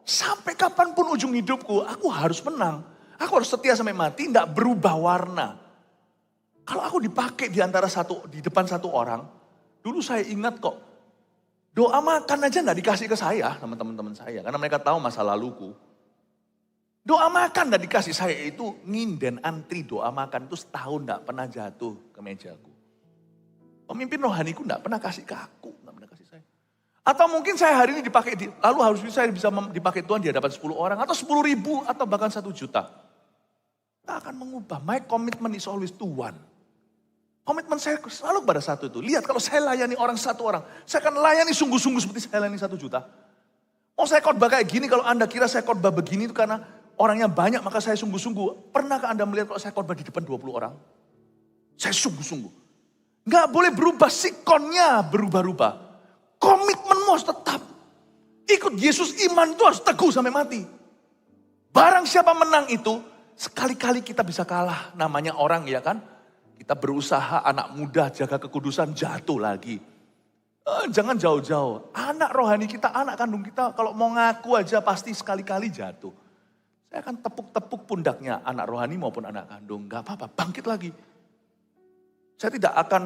Sampai kapanpun ujung hidupku, aku harus menang. Aku harus setia sampai mati, tidak berubah warna. Kalau aku dipakai di depan satu orang, dulu saya ingat kok, doa makan aja nggak dikasih ke saya sama teman-teman saya, karena mereka tahu masa laluku. Doa makan nggak dikasih saya itu nginden antri doa makan itu setahun nggak pernah jatuh ke mejaku. Pemimpin rohaniku nggak pernah kasih ke aku, nggak pernah kasih saya. Atau mungkin saya hari ini dipakai, lalu harus saya bisa dipakai Tuhan di hadapan 10 orang, atau 10.000, atau bahkan 1 juta. Tak akan mengubah. My commitment is always to one. Komitmen saya selalu kepada satu itu. Lihat kalau saya layani orang satu orang, saya akan layani sungguh-sungguh seperti saya layani 1 juta. Mau saya khotbah kayak gini, kalau Anda kira saya khotbah begini itu karena orangnya banyak, maka saya sungguh-sungguh. Pernahkah Anda melihat kalau saya khotbah di depan 20 orang? Saya sungguh-sungguh. Nggak boleh berubah, sikonnya berubah-ubah. Komitmenmu harus tetap. Ikut Yesus, iman itu harus teguh sampai mati. Barang siapa menang itu, sekali-kali kita bisa kalah. Namanya orang ya kan. Kita berusaha anak muda jaga kekudusan jatuh lagi. Jangan jauh-jauh. Anak rohani kita, anak kandung kita kalau mau ngaku aja pasti sekali-kali jatuh. Saya akan tepuk-tepuk pundaknya anak rohani maupun anak kandung. Gak apa-apa, bangkit lagi. Saya tidak akan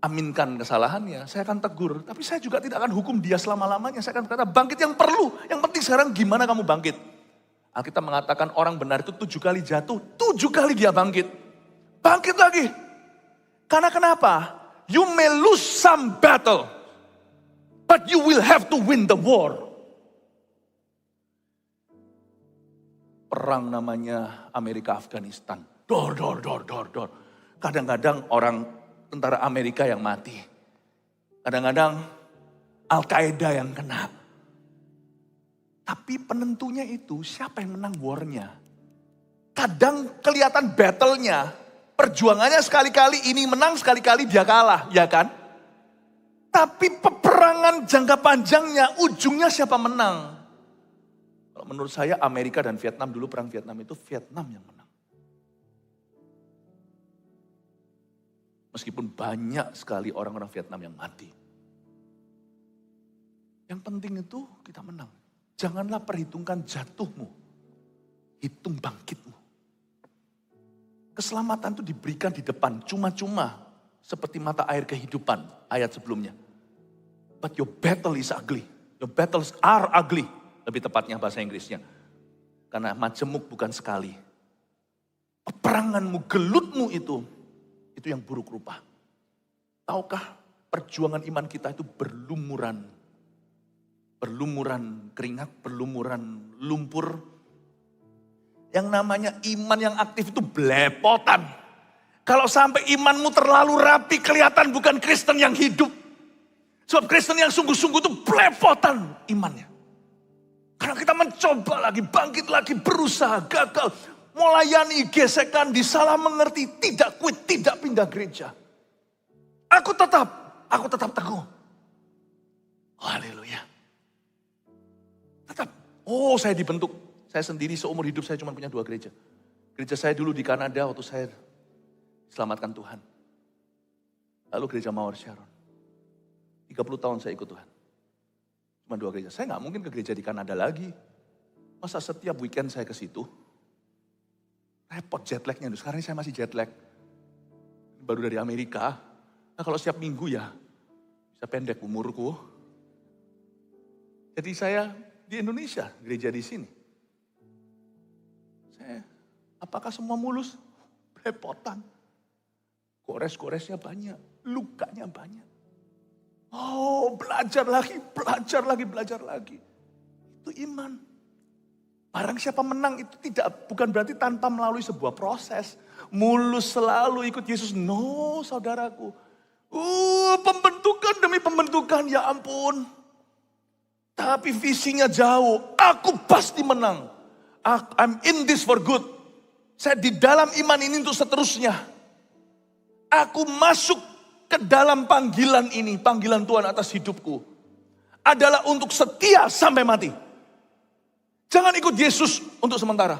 aminkan kesalahannya. Saya akan tegur. Tapi saya juga tidak akan hukum dia selama-lamanya. Saya akan berkata bangkit yang perlu. Yang penting sekarang gimana kamu bangkit. Alkitab mengatakan orang benar itu 7 kali jatuh, 7 kali dia bangkit. Bangkit lagi. Karena kenapa? You may lose some battle, but you will have to win the war. Perang namanya Amerika Afghanistan. Dor. Kadang-kadang orang tentara Amerika yang mati. Kadang-kadang Al-Qaeda yang kena. Tapi penentunya itu siapa yang menang warnya. Kadang kelihatan battle-nya. Perjuangannya sekali-kali ini menang, sekali-kali dia kalah, ya kan? Tapi peperangan jangka panjangnya, ujungnya siapa menang? Kalau menurut saya Amerika dan Vietnam, dulu perang Vietnam itu Vietnam yang menang. Meskipun banyak sekali orang-orang Vietnam yang mati. Yang penting itu kita menang. Janganlah perhitungkan jatuhmu, hitung bangkitmu. Keselamatan itu diberikan di depan, cuma-cuma seperti mata air kehidupan, ayat sebelumnya. But your battle is ugly, your battles are ugly, lebih tepatnya bahasa Inggrisnya. Karena majemuk bukan sekali. Peperanganmu, gelutmu itu yang buruk rupa. Tahukah perjuangan iman kita itu berlumuran keringat, berlumuran lumpur. Yang namanya iman yang aktif itu belepotan. Kalau sampai imanmu terlalu rapi, kelihatan bukan Kristen yang hidup. Sebab Kristen yang sungguh-sungguh itu belepotan imannya. Karena kita mencoba lagi, bangkit lagi, berusaha, gagal. Melayani, gesekan, disalah mengerti, tidak quit, tidak pindah gereja. Aku tetap teguh. Oh, haleluya. Tetap. Oh, saya dibentuk. Saya sendiri seumur hidup saya cuma punya 2 gereja. Gereja saya dulu di Kanada waktu saya diselamatkan Tuhan. Lalu gereja Mawar Sharon. 30 tahun saya ikut Tuhan. Cuma 2 gereja. Saya gak mungkin ke gereja di Kanada lagi. Masa setiap weekend saya ke situ. Repot jet lagnya. Sekarang saya masih jet lag. Baru dari Amerika. Nah kalau setiap minggu ya bisa pendek umurku. Jadi saya di Indonesia, gereja di sini. Apakah semua mulus? Belepotan. Gores-goresnya banyak, lukanya banyak. Oh, belajar lagi, belajar lagi, belajar lagi. Itu iman. Barang siapa menang itu bukan berarti tanpa melalui sebuah proses. Mulus selalu ikut Yesus. No, saudaraku. Pembentukan demi pembentukan, ya ampun. Tapi visinya jauh. Aku pasti menang. I'm in this for good. Saya di dalam iman ini untuk seterusnya. Aku masuk ke dalam panggilan ini. Panggilan Tuhan atas hidupku. Adalah untuk setia sampai mati. Jangan ikut Yesus untuk sementara.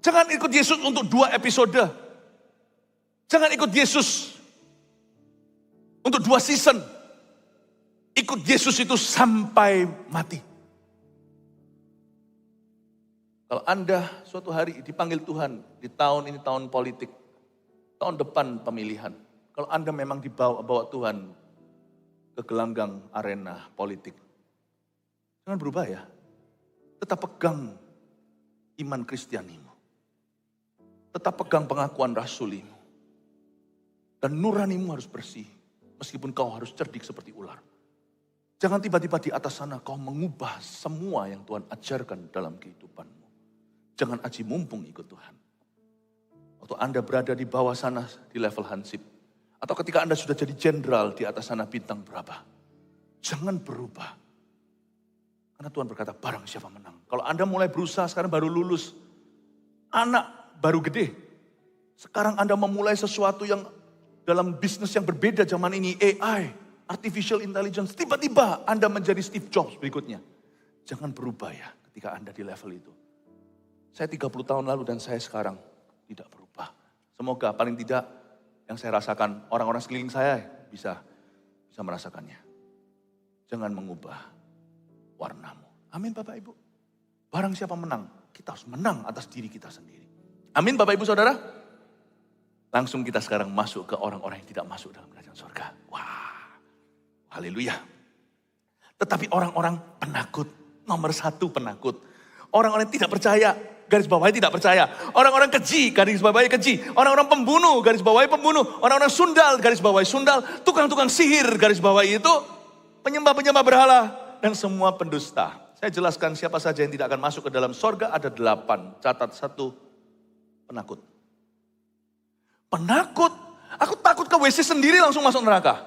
Jangan ikut Yesus untuk 2 episode. Jangan ikut Yesus untuk 2 season. Ikut Yesus itu sampai mati. Kalau Anda suatu hari dipanggil Tuhan, di tahun ini tahun politik, tahun depan pemilihan. Kalau Anda memang dibawa Tuhan ke gelanggang arena politik, jangan berubah ya. Tetap pegang iman Kristianimu. Tetap pegang pengakuan rasulimu. Dan nuranimu harus bersih. Meskipun kau harus cerdik seperti ular. Jangan tiba-tiba di atas sana kau mengubah semua yang Tuhan ajarkan dalam kehidupanmu. Jangan aji mumpung ikut Tuhan. Waktu Anda berada di bawah sana di level hansip. Atau ketika Anda sudah jadi jenderal di atas sana bintang berapa. Jangan berubah. Karena Tuhan berkata barang siapa menang. Kalau Anda mulai berusaha sekarang baru lulus. Anak baru gede. Sekarang Anda memulai sesuatu yang dalam bisnis yang berbeda zaman ini. AI, Artificial Intelligence. Tiba-tiba Anda menjadi Steve Jobs berikutnya. Jangan berubah ya ketika Anda di level itu. Saya 30 tahun lalu dan saya sekarang tidak berubah. Semoga paling tidak yang saya rasakan orang-orang sekeliling saya bisa merasakannya. Jangan mengubah warnamu. Amin Bapak Ibu. Barang siapa menang, kita harus menang atas diri kita sendiri. Amin Bapak Ibu Saudara. Langsung kita sekarang masuk ke orang-orang yang tidak masuk dalam kerajaan surga. Wah, haleluya. Tetapi orang-orang penakut, nomor 1 penakut. Orang-orang yang tidak percaya, garis bawahnya tidak percaya. Orang-orang keji, garis bawahnya keji. Orang-orang pembunuh, garis bawahnya pembunuh. Orang-orang sundal, garis bawahnya sundal. Tukang-tukang sihir, garis bawahnya itu penyembah-penyembah berhala. Dan semua pendusta. Saya jelaskan siapa saja yang tidak akan masuk ke dalam sorga. Ada 8. Catat 1. Penakut. Penakut? Aku takut ke WC sendiri langsung masuk neraka.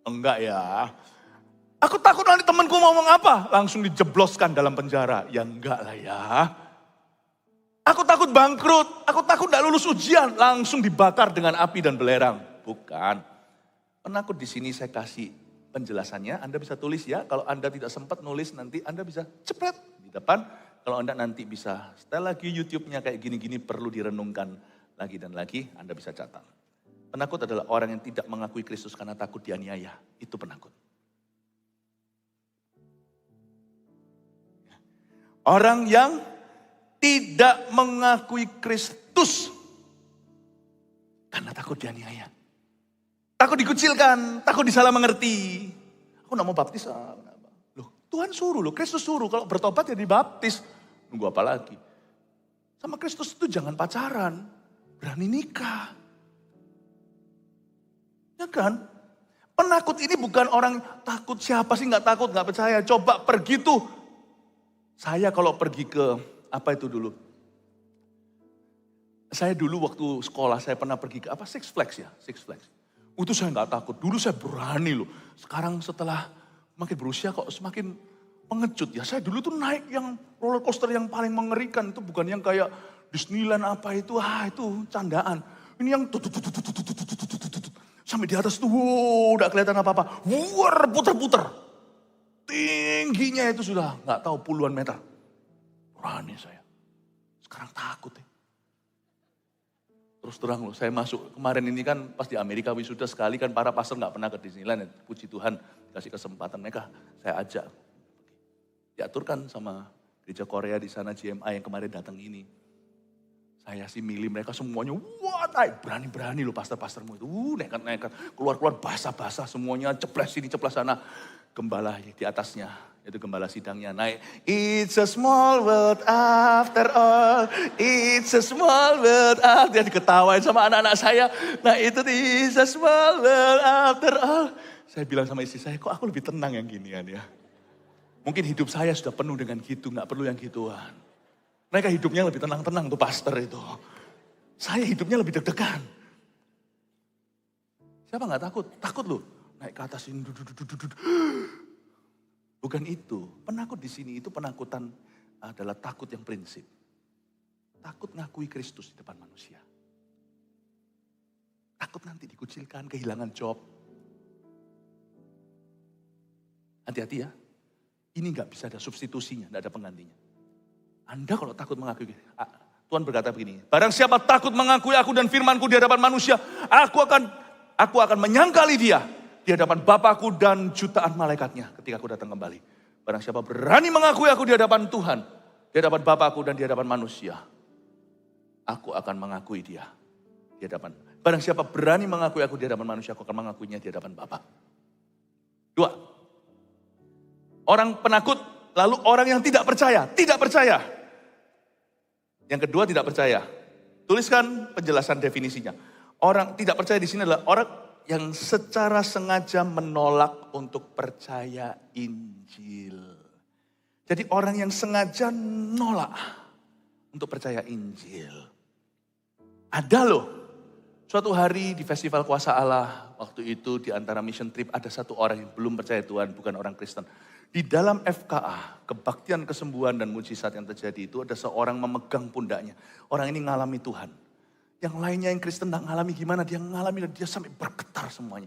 Enggak ya. Aku takut nanti temanku ngomong apa. Langsung dijebloskan dalam penjara. Ya enggak lah ya. Aku takut bangkrut. Aku takut gak lulus ujian. Langsung dibakar dengan api dan belerang. Bukan. Penakut di sini saya kasih penjelasannya. Anda bisa tulis ya. Kalau Anda tidak sempat nulis nanti Anda bisa cepret di depan. Kalau Anda nanti bisa setel lagi YouTube-nya kayak gini-gini perlu direnungkan lagi dan lagi. Anda bisa catat. Penakut adalah orang yang tidak mengakui Kristus karena takut dianiaya. Itu penakut. Orang yang tidak mengakui Kristus karena takut dianiaya. Takut dikucilkan, takut disalah mengerti. Aku gak mau baptis. Loh, Tuhan suruh loh, Kristus suruh. Kalau bertobat ya dibaptis. Nunggu apa lagi? Sama Kristus itu jangan pacaran. Berani nikah. Ya kan? Penakut ini bukan orang takut, siapa sih gak takut, gak percaya. Coba pergi tuh. Saya kalau pergi ke, apa itu dulu? Saya dulu waktu sekolah, saya pernah pergi ke apa? Six Flags ya, Six Flags. Itu saya nggak takut, dulu saya berani loh. Sekarang setelah makin berusia kok semakin mengecut ya. Saya dulu tuh naik yang roller coaster yang paling mengerikan. Itu bukan yang kayak Disneyland apa itu, itu candaan. Ini yang sampai di atas tuh, udah kelihatan apa-apa. Wuar, puter-puter. Tingginya itu sudah nggak tahu puluhan meter. Berani saya. Sekarang takut ya. Terus terang loh, saya masuk kemarin ini kan pas di Amerika wisuda sekali kan para pastor nggak pernah ke Disneyland. Puji Tuhan kasih kesempatan mereka, saya ajak. Diaturkan sama gereja Korea di sana GMI yang kemarin datang ini. Saya sih milih mereka semuanya, wah berani-berani loh pastor-pastormu itu. Nekat-nekat, keluar-keluar basah-basah semuanya, ceplas sini, ceplas sana. Gembala di atasnya, itu gembala sidangnya naik. It's a small world after all, it's a small world after. Dia diketawain sama anak-anak saya. Nah itu it's a small world after all. Saya bilang sama istri saya, kok aku lebih tenang yang ginian ya. Mungkin hidup saya sudah penuh dengan gitu, gak perlu yang gituan. Mereka hidupnya lebih tenang-tenang tuh pastor itu. Saya hidupnya lebih deg-degan. Siapa gak takut? Takut loh. Naik ke atas ini. Bukan itu. Penakut di sini itu penakutan adalah takut yang prinsip. Takut ngakui Kristus di depan manusia. Takut nanti dikucilkan, kehilangan job. Hati-hati ya. Ini gak bisa ada substitusinya, gak ada penggantinya. Anda kalau takut mengakui, Tuhan berkata begini, barang siapa takut mengakui aku dan firmanku di hadapan manusia, aku akan menyangkali dia di hadapan Bapakku dan jutaan malaikatnya ketika aku datang kembali. Barang siapa berani mengakui aku di hadapan Tuhan, di hadapan Bapakku dan di hadapan manusia, aku akan mengakui dia di hadapan. Barang siapa berani mengakui aku di hadapan manusia, aku akan mengakuinya di hadapan Bapa. 2. Orang penakut, lalu orang yang tidak percaya. Tidak percaya. Yang kedua tidak percaya. Tuliskan penjelasan definisinya. Orang tidak percaya di sini adalah orang yang secara sengaja menolak untuk percaya Injil. Jadi orang yang sengaja nolak untuk percaya Injil. Ada loh. Suatu hari di Festival Kuasa Allah, waktu itu di antara mission trip ada satu orang yang belum percaya Tuhan, bukan orang Kristen. Di dalam FKA, kebaktian kesembuhan dan mujizat yang terjadi itu ada seorang memegang pundaknya. Orang ini ngalami Tuhan. Yang lainnya yang Kristen gak ngalami gimana, dia ngalami dan dia sampai bergetar semuanya.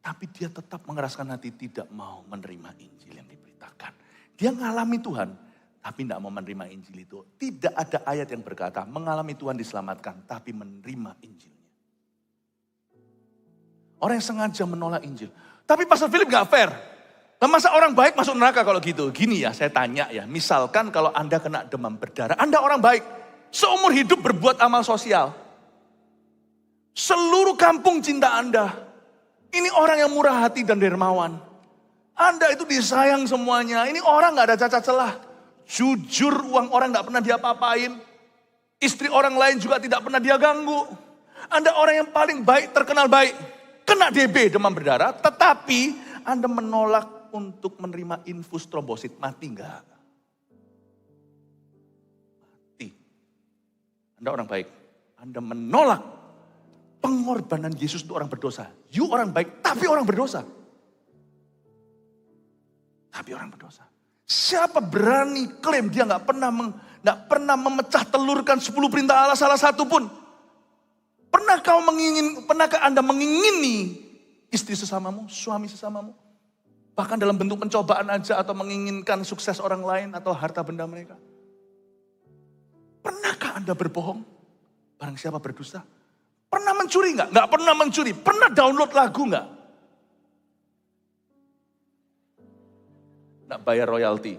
Tapi dia tetap mengeraskan hati tidak mau menerima Injil yang diberitakan. Dia ngalami Tuhan, tapi tidak mau menerima Injil itu. Tidak ada ayat yang berkata mengalami Tuhan diselamatkan, tapi menerima Injilnya. Orang yang sengaja menolak Injil. Tapi Pastor Philip gak fair. Nah, masa orang baik masuk neraka kalau gitu? Gini ya, saya tanya ya. Misalkan kalau Anda kena demam berdarah, Anda orang baik. Seumur hidup berbuat amal sosial. Seluruh kampung cinta Anda. Ini orang yang murah hati dan dermawan. Anda itu disayang semuanya. Ini orang gak ada cacat celah. Jujur, uang orang gak pernah dia apa-apain. Istri orang lain juga tidak pernah dia ganggu. Anda orang yang paling baik, terkenal baik. Kena DB, demam berdarah. Tetapi Anda menolak untuk menerima infus trombosit. Mati enggak? Mati. Anda orang baik. Anda menolak pengorbanan Yesus untuk orang berdosa. You orang baik, tapi orang berdosa. Tapi orang berdosa. Siapa berani klaim dia nggak pernah memecah telurkan 10 perintah Allah salah satu pun? Pernahkah Anda mengingini istri sesamamu, suami sesamamu? Bahkan dalam bentuk pencobaan aja atau menginginkan sukses orang lain atau harta benda mereka. Pernahkah Anda berbohong? Barang siapa berdusta? Pernah mencuri nggak? Nggak pernah mencuri. Pernah download lagu nggak? Nggak bayar royalti.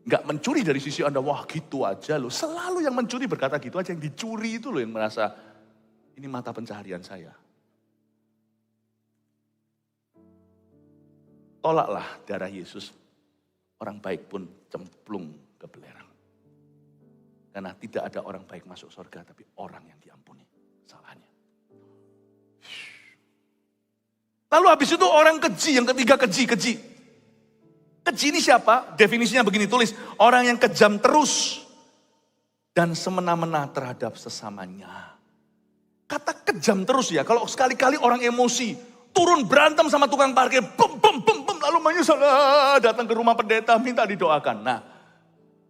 Nggak mencuri dari sisi Anda, wah gitu aja loh. Selalu yang mencuri berkata gitu aja, yang dicuri itu loh yang merasa, ini mata pencaharian saya. Tolaklah darah Yesus, orang baik pun cemplung ke belerang. Karena tidak ada orang baik masuk surga, tapi orang yang diampuni salahnya. Lalu habis itu orang keji, yang ketiga keji. Keji ini siapa? Definisinya begini, tulis. Orang yang kejam terus dan semena-mena terhadap sesamanya. Kata kejam terus ya, kalau sekali-kali orang emosi, turun berantem sama tukang parkir, lalu menyesal, datang ke rumah pendeta, minta didoakan. Nah,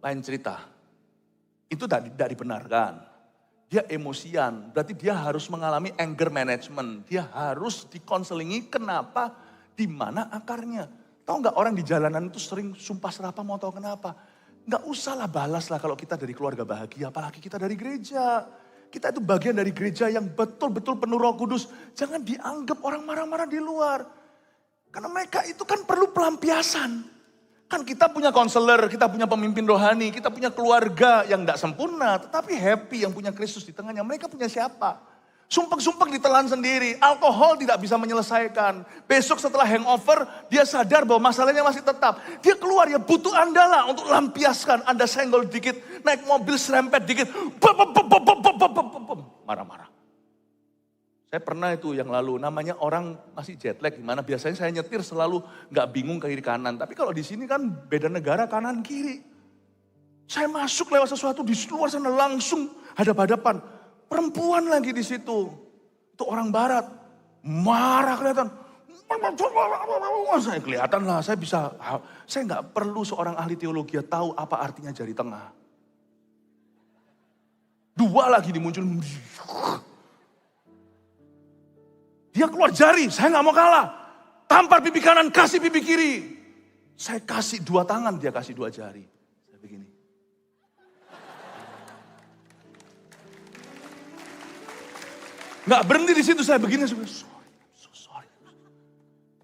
lain cerita. Itu tidak dibenarkan. Dia emosian, berarti dia harus mengalami anger management. Dia harus dikonselingi, kenapa, di mana akarnya. Tahu nggak orang di jalanan itu sering sumpah serapah, mau tahu kenapa? Nggak usahlah balaslah kalau kita dari keluarga bahagia, apalagi kita dari gereja. Kita itu bagian dari gereja yang betul-betul penuh Roh Kudus. Jangan dianggap orang marah-marah di luar. Karena mereka itu kan perlu pelampiasan. Kan kita punya konselor, kita punya pemimpin rohani, kita punya keluarga yang gak sempurna, tetapi happy yang punya Kristus di tengahnya. Mereka punya siapa? Sumpek-sumpek ditelan sendiri, alkohol tidak bisa menyelesaikan. Besok setelah hangover, dia sadar bahwa masalahnya masih tetap. Dia keluar, ya butuh Anda lah untuk lampiaskan. Anda senggol dikit, naik mobil serempet dikit, marah-marah. Saya pernah itu yang lalu, namanya orang masih jet lag gimana. Biasanya saya nyetir selalu gak bingung ke kiri kanan. Tapi kalau di sini kan beda negara kanan kiri. Saya masuk lewat sesuatu di luar sana langsung hadap-hadapan. Perempuan lagi di situ. Itu orang barat. Marah kelihatan. Saya kelihatan lah, saya gak perlu seorang ahli teologi tahu apa artinya jari tengah. Dua lagi dimuncul. Dia keluar jari, saya gak mau kalah. Tampar pipi kanan, kasih pipi kiri. Saya kasih 2 tangan, dia kasih 2 jari. Saya begini. Gak berhenti di situ, saya begini. Sorry.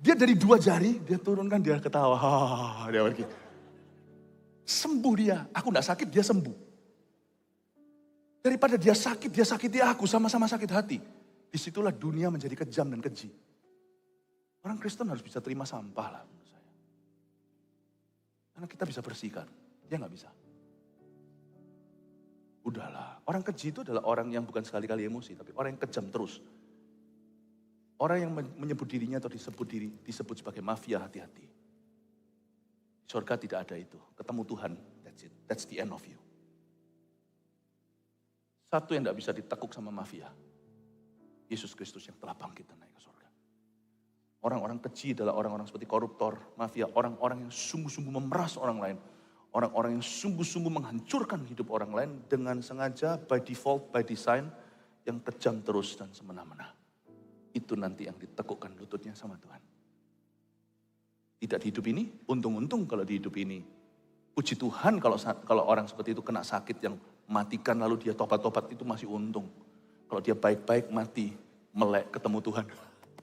Dia dari 2 jari, dia turunkan, dia ketawa. Dia pergi. Sembuh dia, aku gak sakit, dia sembuh. Daripada dia sakiti aku, sama-sama sakit hati. Disitulah dunia menjadi kejam dan keji. Orang Kristen harus bisa terima sampah lah menurut saya. Karena kita bisa bersihkan, dia gak bisa. Udahlah, orang keji itu adalah orang yang bukan sekali-kali emosi, tapi orang yang kejam terus. Orang yang menyebut dirinya atau disebut sebagai mafia, hati-hati. Di surga tidak ada itu, ketemu Tuhan, that's it, that's the end of you. Satu yang gak bisa ditekuk sama mafia. Yesus Kristus yang telah bangkit dan naik ke surga. Orang-orang keji adalah orang-orang seperti koruptor, mafia, orang-orang yang sungguh-sungguh memeras orang lain. Orang-orang yang sungguh-sungguh menghancurkan hidup orang lain dengan sengaja, by default, by design, yang kejam terus dan semena-mena. Itu nanti yang ditekukkan lututnya sama Tuhan. Tidak di hidup ini, untung-untung kalau di hidup ini. Puji Tuhan kalau orang seperti itu kena sakit yang matikan lalu dia tobat-tobat itu masih untung. Kalau dia baik-baik mati, melek ketemu Tuhan.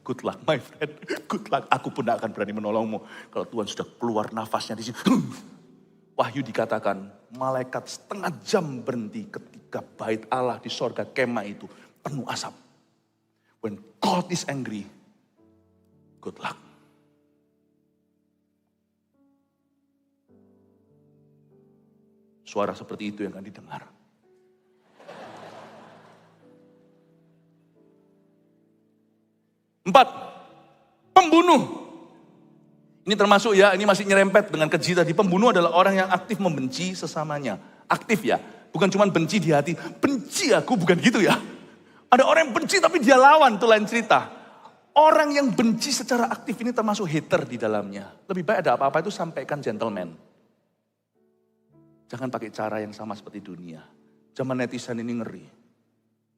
Good luck my friend, good luck. Aku pun tidak akan berani menolongmu. Kalau Tuhan sudah keluar nafasnya di sini. Wahyu dikatakan, malaikat setengah jam berhenti ketika bait Allah di sorga kemah itu penuh asap. When God is angry, good luck. Suara seperti itu yang akan didengar. Empat, pembunuh. Ini termasuk ya, ini masih nyerempet dengan keji tadi. Pembunuh adalah orang yang aktif membenci sesamanya. Aktif ya, bukan cuma benci di hati. Benci aku, bukan gitu ya. Ada orang yang benci tapi dia lawan, itu lain cerita. Orang yang benci secara aktif ini termasuk hater di dalamnya. Lebih baik ada apa-apa itu sampaikan gentleman. Jangan pakai cara yang sama seperti dunia. Zaman netizen ini ngeri.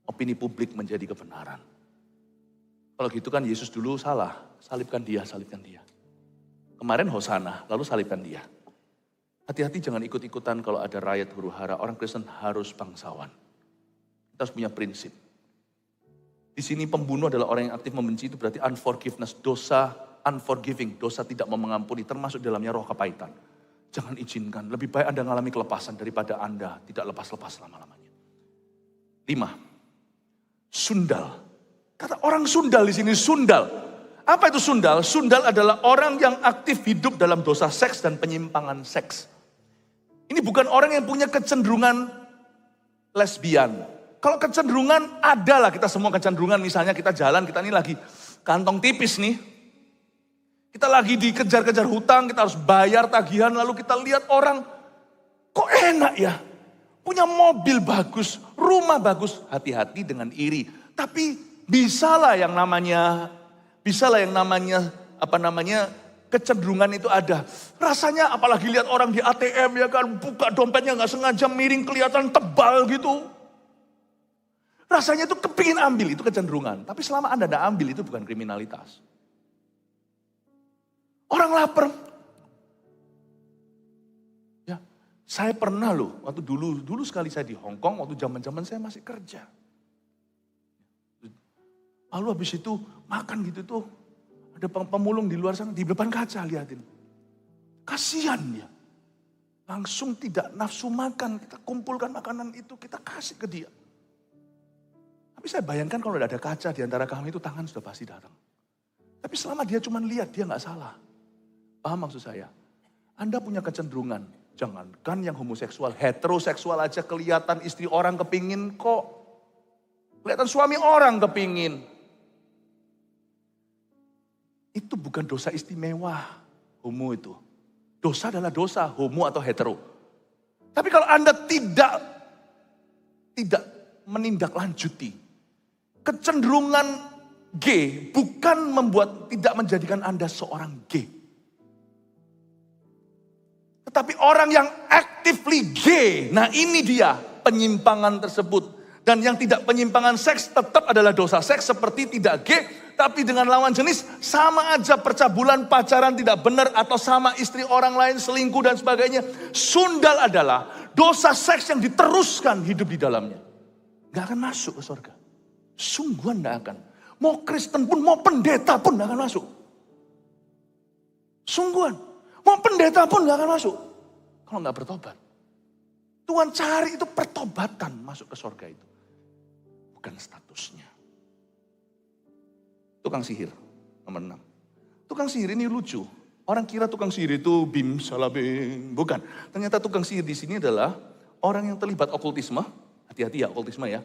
Opini publik menjadi kebenaran. Kalau gitu kan Yesus dulu salah, salibkan dia. Kemarin Hosana, lalu salibkan dia. Hati-hati jangan ikut-ikutan kalau ada riot huru hara. Orang Kristen harus bangsawan. Kita harus punya prinsip. Di sini pembunuh adalah orang yang aktif membenci, itu berarti unforgiveness, dosa unforgiving, dosa tidak mau mengampuni, termasuk dalamnya roh kepahitan. Jangan izinkan, lebih baik Anda mengalami kelepasan daripada Anda tidak lepas-lepas lama-lamanya. 5, sundal. Kata orang sundal di sini, sundal. Apa itu sundal? Sundal adalah orang yang aktif hidup dalam dosa seks dan penyimpangan seks. Ini bukan orang yang punya kecenderungan lesbian. Kalau kecenderungan, adalah kita semua kecenderungan. Misalnya kita jalan, kita ini lagi kantong tipis nih. Kita lagi dikejar-kejar hutang, kita harus bayar tagihan. Lalu kita lihat orang, kok enak ya? Punya mobil bagus, rumah bagus. Hati-hati dengan iri. Tapi bisalah yang namanya kecenderungan itu ada. Rasanya apalagi lihat orang di ATM ya kan, buka dompetnya nggak sengaja miring kelihatan tebal gitu. Rasanya itu kepingin ambil, itu kecenderungan. Tapi selama Anda tidak ambil itu bukan kriminalitas. Orang lapar. Ya, saya pernah loh, waktu dulu sekali saya di Hong Kong, waktu zaman saya masih kerja. Lalu habis itu makan gitu tuh, ada pemulung di luar sana, di depan kaca liatin. Kasihan dia. Langsung tidak nafsu makan, kita kumpulkan makanan itu, kita kasih ke dia. Tapi saya bayangkan kalau ada kaca di antara kami itu tangan sudah pasti datang. Tapi selama dia cuma lihat, dia nggak salah. Paham maksud saya? Anda punya kecenderungan, jangankan yang homoseksual, heteroseksual aja kelihatan istri orang kepingin kok. Kelihatan suami orang kepingin. Itu bukan dosa istimewa, homo itu. Dosa adalah dosa, homo atau hetero. Tapi kalau Anda tidak menindaklanjuti, kecenderungan gay bukan tidak menjadikan Anda seorang gay. Tetapi orang yang actively gay, nah ini dia penyimpangan tersebut. Dan yang tidak penyimpangan seks tetap adalah dosa seks seperti tidak gay, tapi dengan lawan jenis sama aja percabulan, pacaran tidak benar atau sama istri orang lain, selingkuh dan sebagainya. Sundal adalah dosa seks yang diteruskan hidup di dalamnya. Gak akan masuk ke surga. Sungguhan gak akan. Mau Kristen pun, mau pendeta pun gak akan masuk. Sungguhan. Mau pendeta pun gak akan masuk. Kalau gak bertobat. Tuhan cari itu pertobatan masuk ke surga itu. Bukan statusnya. Tukang sihir, nomor 6. Tukang sihir ini lucu. Orang kira tukang sihir itu bim salabim. Bukan. Ternyata tukang sihir di sini adalah orang yang terlibat okultisme. Hati-hati ya okultisme ya.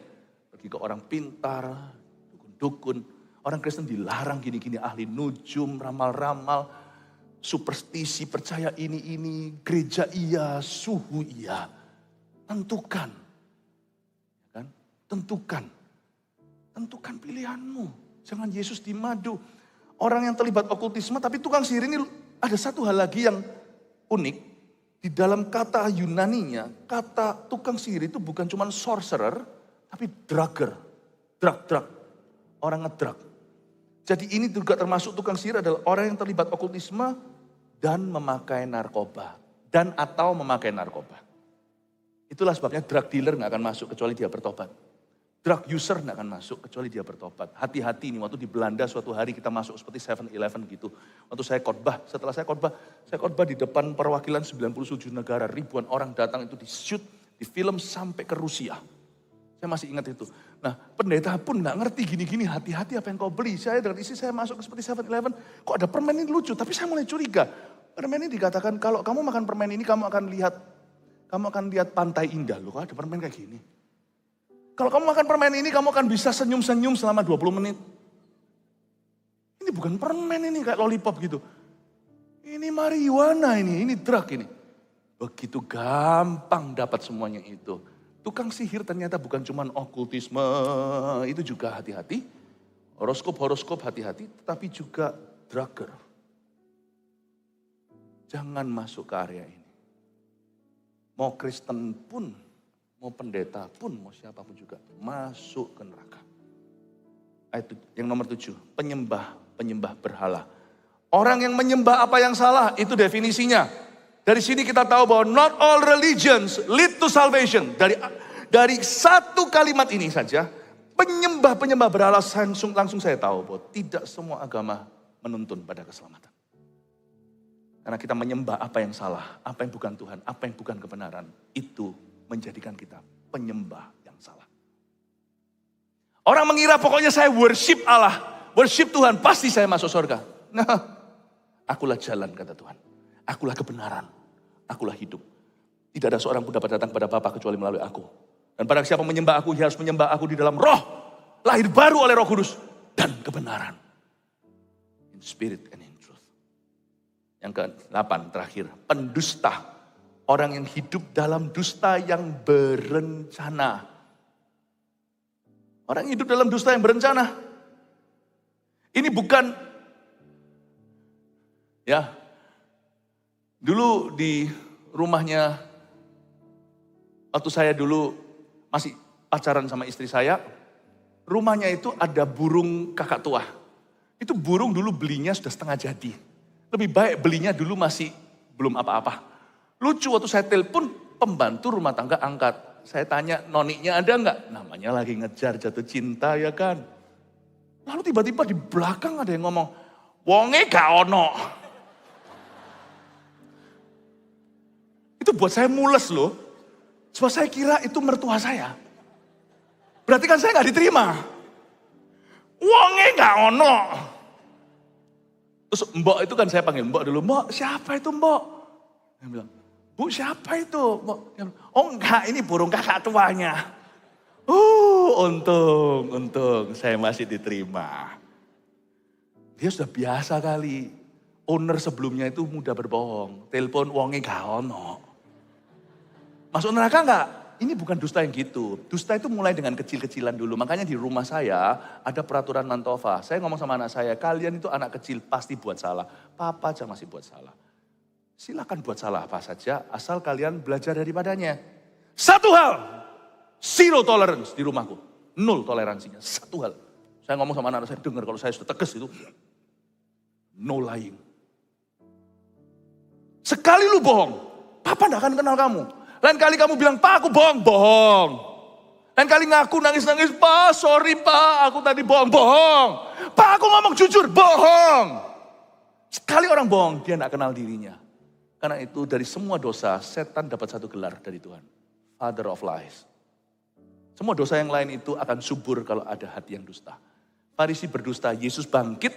Pergi ke orang pintar, dukun-dukun. Orang Kristen dilarang gini-gini, ahli nujum, ramal-ramal, superstisi, percaya ini, gereja iya, suhu iya. Tentukan. Kan? Tentukan pilihanmu. Jangan Yesus dimadu. Orang yang terlibat okultisme, tapi tukang sihir ini ada satu hal lagi yang unik. Di dalam kata Yunaninya, kata tukang sihir itu bukan cuma sorcerer, tapi drugger. Drug. Orang ngedrug. Jadi ini juga termasuk tukang sihir adalah orang yang terlibat okultisme dan memakai narkoba. Dan atau memakai narkoba. Itulah sebabnya drug dealer gak akan masuk kecuali dia bertobat. Drug user gak akan masuk kecuali dia bertobat. Hati-hati ini waktu di Belanda suatu hari kita masuk seperti 7-Eleven gitu. Waktu saya khotbah, setelah saya khotbah di depan perwakilan 97 negara. Ribuan orang datang itu di-shoot, di film sampai ke Rusia. Saya masih ingat itu. Nah pendeta pun gak ngerti gini-gini, hati-hati apa yang kau beli. Saya dengan istri saya masuk seperti 7-Eleven, kok ada permen ini lucu. Tapi saya mulai curiga. Permen ini dikatakan kalau kamu makan permen ini kamu akan lihat pantai indah. Loh kok ada permen kayak gini. Kalau kamu makan permen ini, kamu akan bisa senyum-senyum selama 20 menit. Ini bukan permen ini, kayak lollipop gitu. Ini marijuana ini drug ini. Begitu gampang dapat semuanya itu. Tukang sihir ternyata bukan cuma okultisme, itu juga hati-hati. Horoskop hati-hati, tetapi juga drugger. Jangan masuk ke area ini. Mau Kristen pun, mau pendeta pun, mau siapapun juga masuk ke neraka. Ayat yang nomor 7, penyembah berhala. Orang yang menyembah apa yang salah, itu definisinya. Dari sini kita tahu bahwa not all religions lead to salvation. Dari satu kalimat ini saja, penyembah berhala langsung saya tahu bahwa tidak semua agama menuntun pada keselamatan. Karena kita menyembah apa yang salah, apa yang bukan Tuhan, apa yang bukan kebenaran. Itu menjadikan kita penyembah yang salah. Orang mengira pokoknya saya worship Allah, worship Tuhan, pasti saya masuk surga. Nah, akulah jalan kata Tuhan. Akulah kebenaran, akulah hidup. Tidak ada seorang pun dapat datang kepada Bapa kecuali melalui aku. Dan pada siapa menyembah aku, dia harus menyembah aku di dalam roh. Lahir baru oleh Roh Kudus dan kebenaran. In spirit and in truth. Yang ke-8 terakhir, pendusta. Orang yang hidup dalam dusta yang berencana. Orang yang hidup dalam dusta yang berencana. Ini bukan, ya, dulu di rumahnya, waktu saya dulu masih pacaran sama istri saya, rumahnya itu ada burung kakak tua. Itu burung dulu belinya sudah setengah jadi. Lebih baik belinya dulu masih belum apa-apa. Lucu waktu saya telepon pembantu rumah tangga angkat. Saya tanya noniknya ada enggak? Namanya lagi ngejar jatuh cinta ya kan. Lalu tiba-tiba di belakang ada yang ngomong, wonge gak ono. Itu buat saya mules loh. Sebab saya kira itu mertua saya. Berarti kan saya gak diterima. Uangnya gak ono. Terus mbok itu kan saya panggil mbok dulu. Mbok, siapa itu mbok? Dia bilang, Bu siapa itu? Mbok. Dia bilang, oh enggak, ini burung kakak tuanya. Untung saya masih diterima. Dia sudah biasa kali. Owner sebelumnya itu mudah berbohong. Telepon uangnya gak ono. Masuk neraka enggak? Ini bukan dusta yang gitu. Dusta itu mulai dengan kecil-kecilan dulu. Makanya di rumah saya ada peraturan Mantova. Saya ngomong sama anak saya, kalian itu anak kecil pasti buat salah. Papa aja masih buat salah. Silakan buat salah apa saja, asal kalian belajar daripadanya. Satu hal, zero tolerance di rumahku. 0 toleransinya, satu hal. Saya ngomong sama anak saya, dengar kalau saya sudah tegas itu. No lying. Sekali lu bohong, Papa gak akan kenal kamu. Lain kali kamu bilang, Pak aku bohong. Lain kali ngaku nangis-nangis, Pak sorry Pak aku tadi bohong. Pak aku ngomong jujur, bohong. Sekali orang bohong, dia gak kenal dirinya. Karena itu dari semua dosa, setan dapat satu gelar dari Tuhan. Father of lies. Semua dosa yang lain itu akan subur kalau ada hati yang dusta. Farisi berdusta, Yesus bangkit.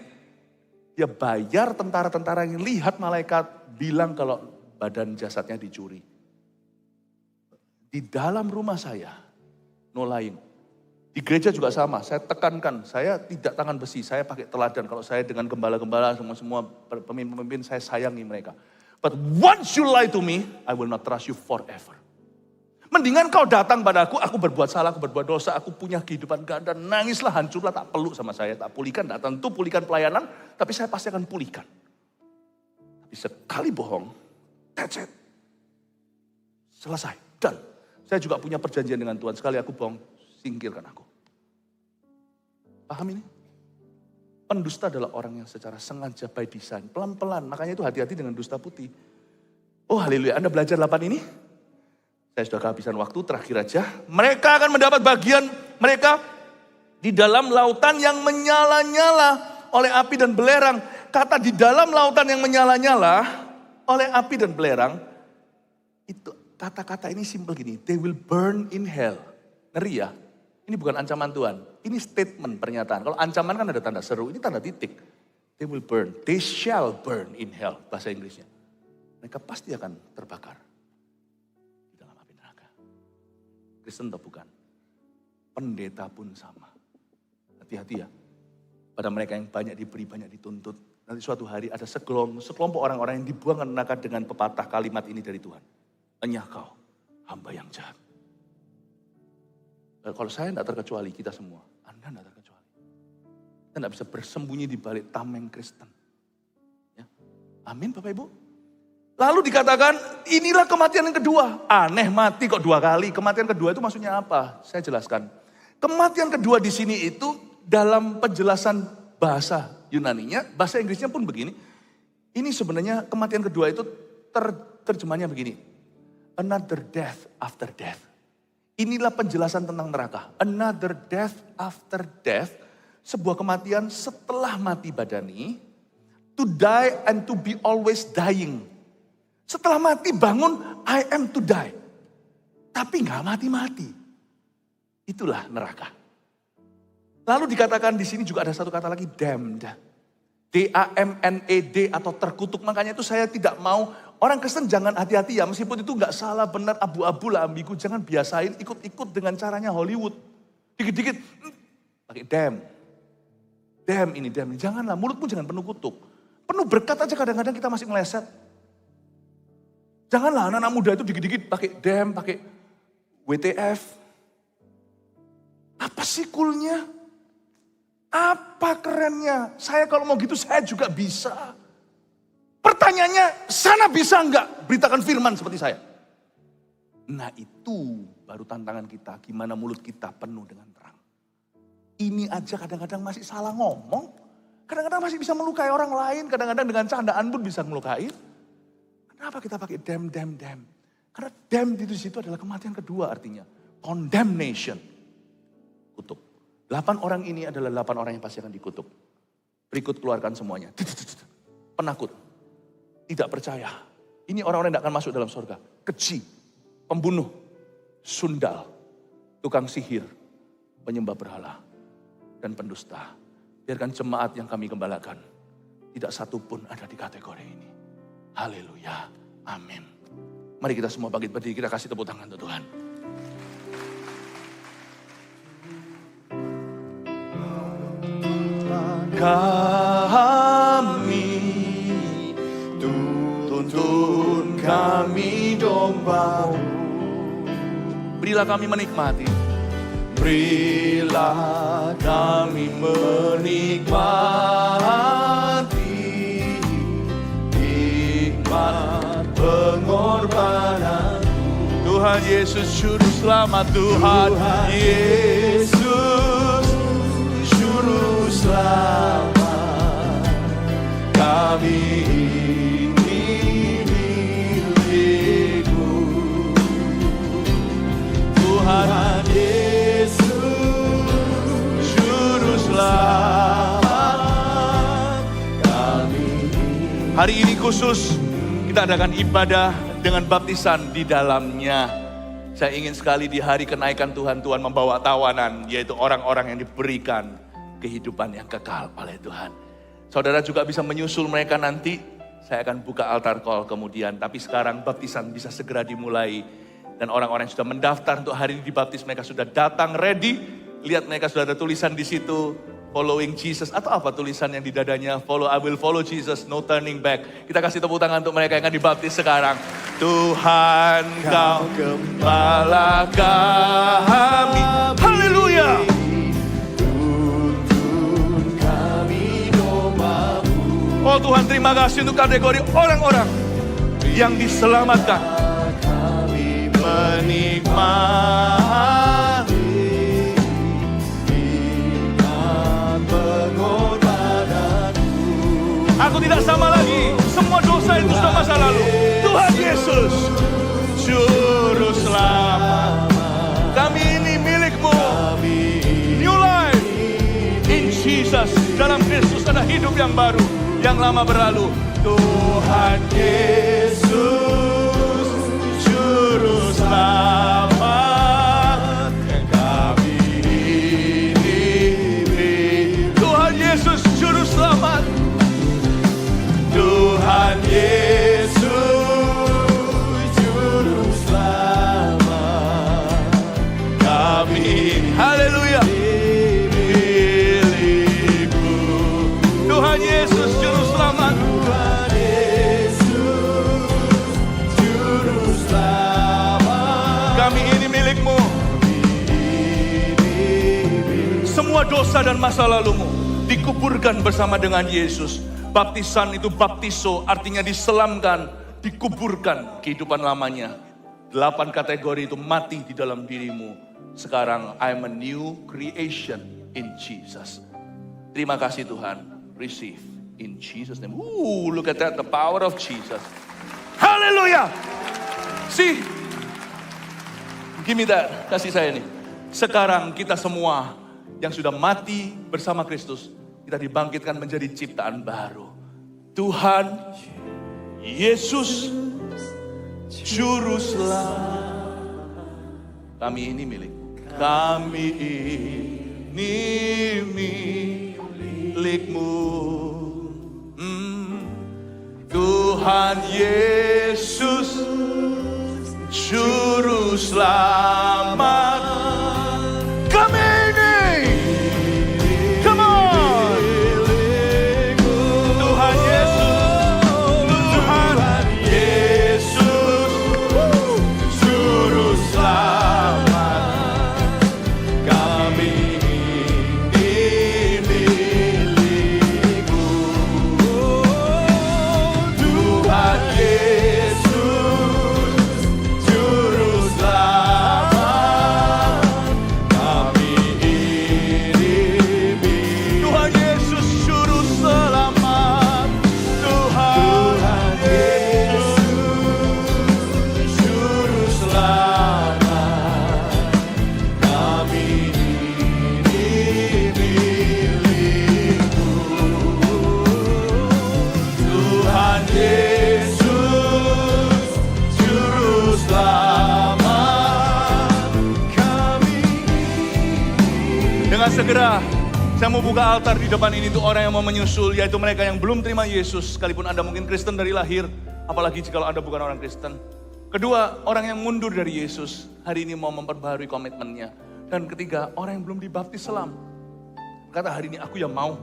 Dia bayar tentara-tentara yang lihat malaikat bilang kalau badan jasadnya dicuri. Di dalam rumah saya, no lying. Di gereja juga sama, saya tekankan, saya tidak tangan besi, saya pakai teladan. Kalau saya dengan gembala-gembala, semua pemimpin-pemimpin, saya sayangi mereka. But once you lie to me, I will not trust you forever. Mendingan kau datang padaku, aku berbuat salah, aku berbuat dosa, aku punya kehidupan ganda, nangislah, hancurlah, tak peluk sama saya, tak pulihkan, tak tentu pulihkan pelayanan, tapi saya pasti akan pulihkan. Tapi sekali bohong, that's it. Selesai, done. Saya juga punya perjanjian dengan Tuhan, sekali aku bohong, singkirkan aku. Paham ini? Pendusta adalah orang yang secara sengaja by design, pelan-pelan. Makanya itu hati-hati dengan dusta putih. Oh haleluya, Anda belajar 8 ini? Saya sudah kehabisan waktu, terakhir aja. Mereka akan mendapat bagian mereka di dalam lautan yang menyala-nyala oleh api dan belerang. Kata di dalam lautan yang menyala-nyala oleh api dan belerang, itu kata-kata ini simpel gini, they will burn in hell. Ngeri ya? Ini bukan ancaman Tuhan, ini statement pernyataan. Kalau ancaman kan ada tanda seru, ini tanda titik. They will burn, they shall burn in hell, bahasa Inggrisnya. Mereka pasti akan terbakar di dalam api neraka. Kristen atau bukan? Pendeta pun sama. Hati-hati ya, pada mereka yang banyak diberi, banyak dituntut. Nanti suatu hari ada sekelompok orang-orang yang dibuang ke neraka dengan pepatah kalimat ini dari Tuhan. Enyah kau, hamba yang jahat. Kalau saya tidak terkecuali, kita semua. Anda tidak terkecuali. Kita tidak bisa bersembunyi di balik tameng Kristen. Ya. Amin Bapak Ibu. Lalu dikatakan, inilah kematian yang kedua. Aneh mati kok 2 kali. Kematian kedua itu maksudnya apa? Saya jelaskan. Kematian kedua di sini itu dalam penjelasan bahasa Yunaninya, bahasa Inggrisnya pun begini. Ini sebenarnya kematian kedua itu terjemahnya begini. Another death after death. Inilah penjelasan tentang neraka. Another death after death. Sebuah kematian setelah mati badani. To die and to be always dying. Setelah mati bangun, I am to die. Tapi gak mati-mati. Itulah neraka. Lalu dikatakan di sini juga ada satu kata lagi, damned. D-A-M-N-E-D atau terkutuk. Makanya itu saya tidak mau, orang Kristen jangan hati-hati ya. Meskipun itu gak salah, benar, abu-abu lah, ambigu. Jangan biasain ikut-ikut dengan caranya Hollywood. Dikit-dikit, pakai damn. Damn ini. Janganlah, mulutmu jangan penuh kutuk. Penuh berkat aja kadang-kadang kita masih meleset. Janganlah anak-anak muda itu dikit-dikit pakai damn, pakai WTF. Apa sih coolnya? Apa kerennya? Saya kalau mau gitu saya juga bisa. Pertanyaannya, sana bisa enggak beritakan firman seperti saya? Nah itu baru tantangan kita, gimana mulut kita penuh dengan terang. Ini aja kadang-kadang masih salah ngomong. Kadang-kadang masih bisa melukai orang lain, kadang-kadang dengan candaan pun bisa melukai. Kenapa kita pakai damn? Karena damn di situ adalah kematian kedua artinya. Condemnation. Kutuk. 8 orang ini adalah 8 orang yang pasti akan dikutuk. Berikut keluarkan semuanya. Penakut. Tidak percaya. Ini orang-orang yang tidak akan masuk dalam surga. Keji, pembunuh, sundal, tukang sihir, penyembah berhala, dan pendusta. Biarkan jemaat yang kami gembalakan, tidak satu pun ada di kategori ini. Haleluya, amin. Mari kita semua bangkit berdiri, kita kasih tepuk tangan untuk Tuhan. Kami tuntun kami domba-Mu, berilah kami menikmati, berilah kami menikmati nikmat pengorbanan. Tuhan Yesus Juru Selamat, Tuhan Yesus Juru Selamat, kami ini milik-Mu. Tuhan Yesus Juru Selamat, kami ini. Hari ini khusus kita adakan ibadah dengan baptisan di dalamnya. Saya ingin sekali di hari kenaikan Tuhan membawa tawanan, yaitu orang-orang yang diberikan kehidupan yang kekal oleh Tuhan. Saudara juga bisa menyusul mereka nanti. Saya akan buka altar call kemudian. Tapi sekarang baptisan bisa segera dimulai. Dan orang-orang yang sudah mendaftar untuk hari ini dibaptis, mereka sudah datang ready. Lihat mereka sudah ada tulisan di situ. Following Jesus. Atau apa tulisan yang di dadanya? I will follow Jesus, no turning back. Kita kasih tepuk tangan untuk mereka yang akan dibaptis sekarang. Tuhan Kau Gembala kami. Haleluya. Oh Tuhan, terima kasih untuk kategori orang-orang yang diselamatkan. Kami menikmati nikmat pengorbanan-Mu. Aku tidak sama lagi, semua dosa itu sudah masa lalu. Tuhan Yesus Juru Selamat, kami ini milik-Mu. New life in Jesus. Dalam Kristus ada hidup yang baru. Yang lama berlalu. Tuhan Yesus Juru Selamat, yang kami ini. Tuhan Yesus Juru Selamat, Tuhan Yesus Juru Selamat, kami. Haleluya. Tuhan Yesus Juru Selamat, Tuhan Yesus Juru Selamat, kami ini milik-Mu. Semua dosa dan masa lalu-Mu dikuburkan bersama dengan Yesus. Baptisan itu baptiso, artinya diselamkan, dikuburkan kehidupan lamanya. 8 kategori itu mati di dalam diri-Mu. Sekarang I'm a new creation in Jesus. Terima kasih Tuhan. Receive in Jesus' name. Look at that, the power of Jesus. Hallelujah. See, give me that. Kasih saya ini. Sekarang kita semua yang sudah mati bersama Kristus, kita dibangkitkan menjadi ciptaan baru. Tuhan Yesus Juru Selamat, kami ini milik. Kami ini milik-Mu. Tuhan Yesus Juru Selamat, kami ini. Come on. Tuhan Yesus, Tuhan Yesus Juru Selamat, kami ini milik-Mu. Tuhan Yesus Juru Selamat. segera saya mau buka altar di depan ini untuk orang yang mau menyusul, yaitu mereka yang belum terima Yesus, sekalipun Anda mungkin Kristen dari lahir, apalagi jika Anda bukan orang Kristen. Kedua, orang yang mundur dari Yesus, hari ini mau memperbaharui komitmennya. Dan ketiga, orang yang belum dibaptis selam. Kata hari ini aku yang mau,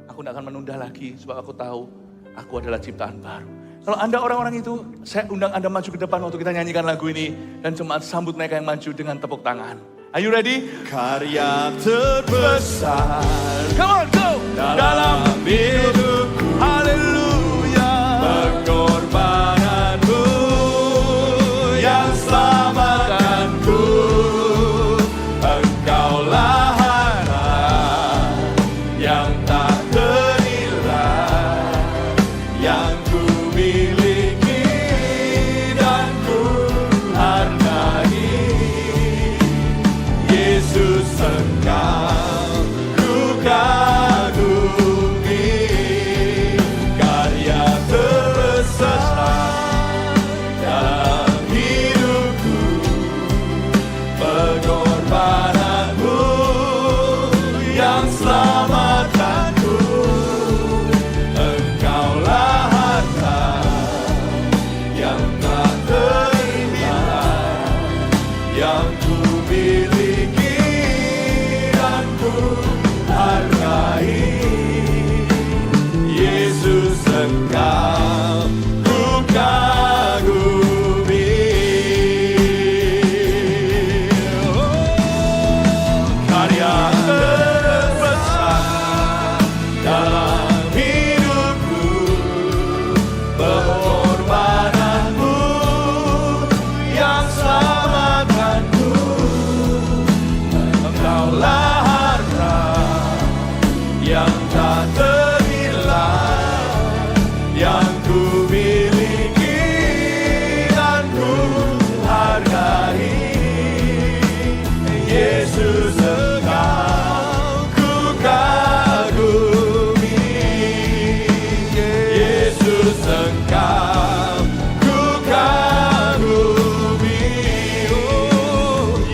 aku tidak akan menunda lagi, sebab aku tahu aku adalah ciptaan baru. Kalau Anda orang-orang itu, saya undang Anda maju ke depan waktu kita nyanyikan lagu ini. Dan jemaat sambut mereka yang maju dengan tepuk tangan. Are you ready? Karya terbesar Come on, go! dalam hidupku, Haleluya. pengorbananmu yang selamatkanku. Engkaulah harta yang tak ternilai, yang ku miliki dan ku hargai. Yesus, Engkau ku kagumi. Karya terbesar dalam hidupku, pengorbananmu yang selamatkanku. Engkaulah harta yang tak ternilai, yang ku miliki dan ku hargai. Yesus, Engkau ku kagumi. Karya terbesar dalam hidupku, pengorbananmu yang selamatkanku. Engkaulah harta yang tak ternilai, yang ku miliki dan ku hargai. Yesus, Engkau ku kagumi. Yesus, Engkau ku kagumi.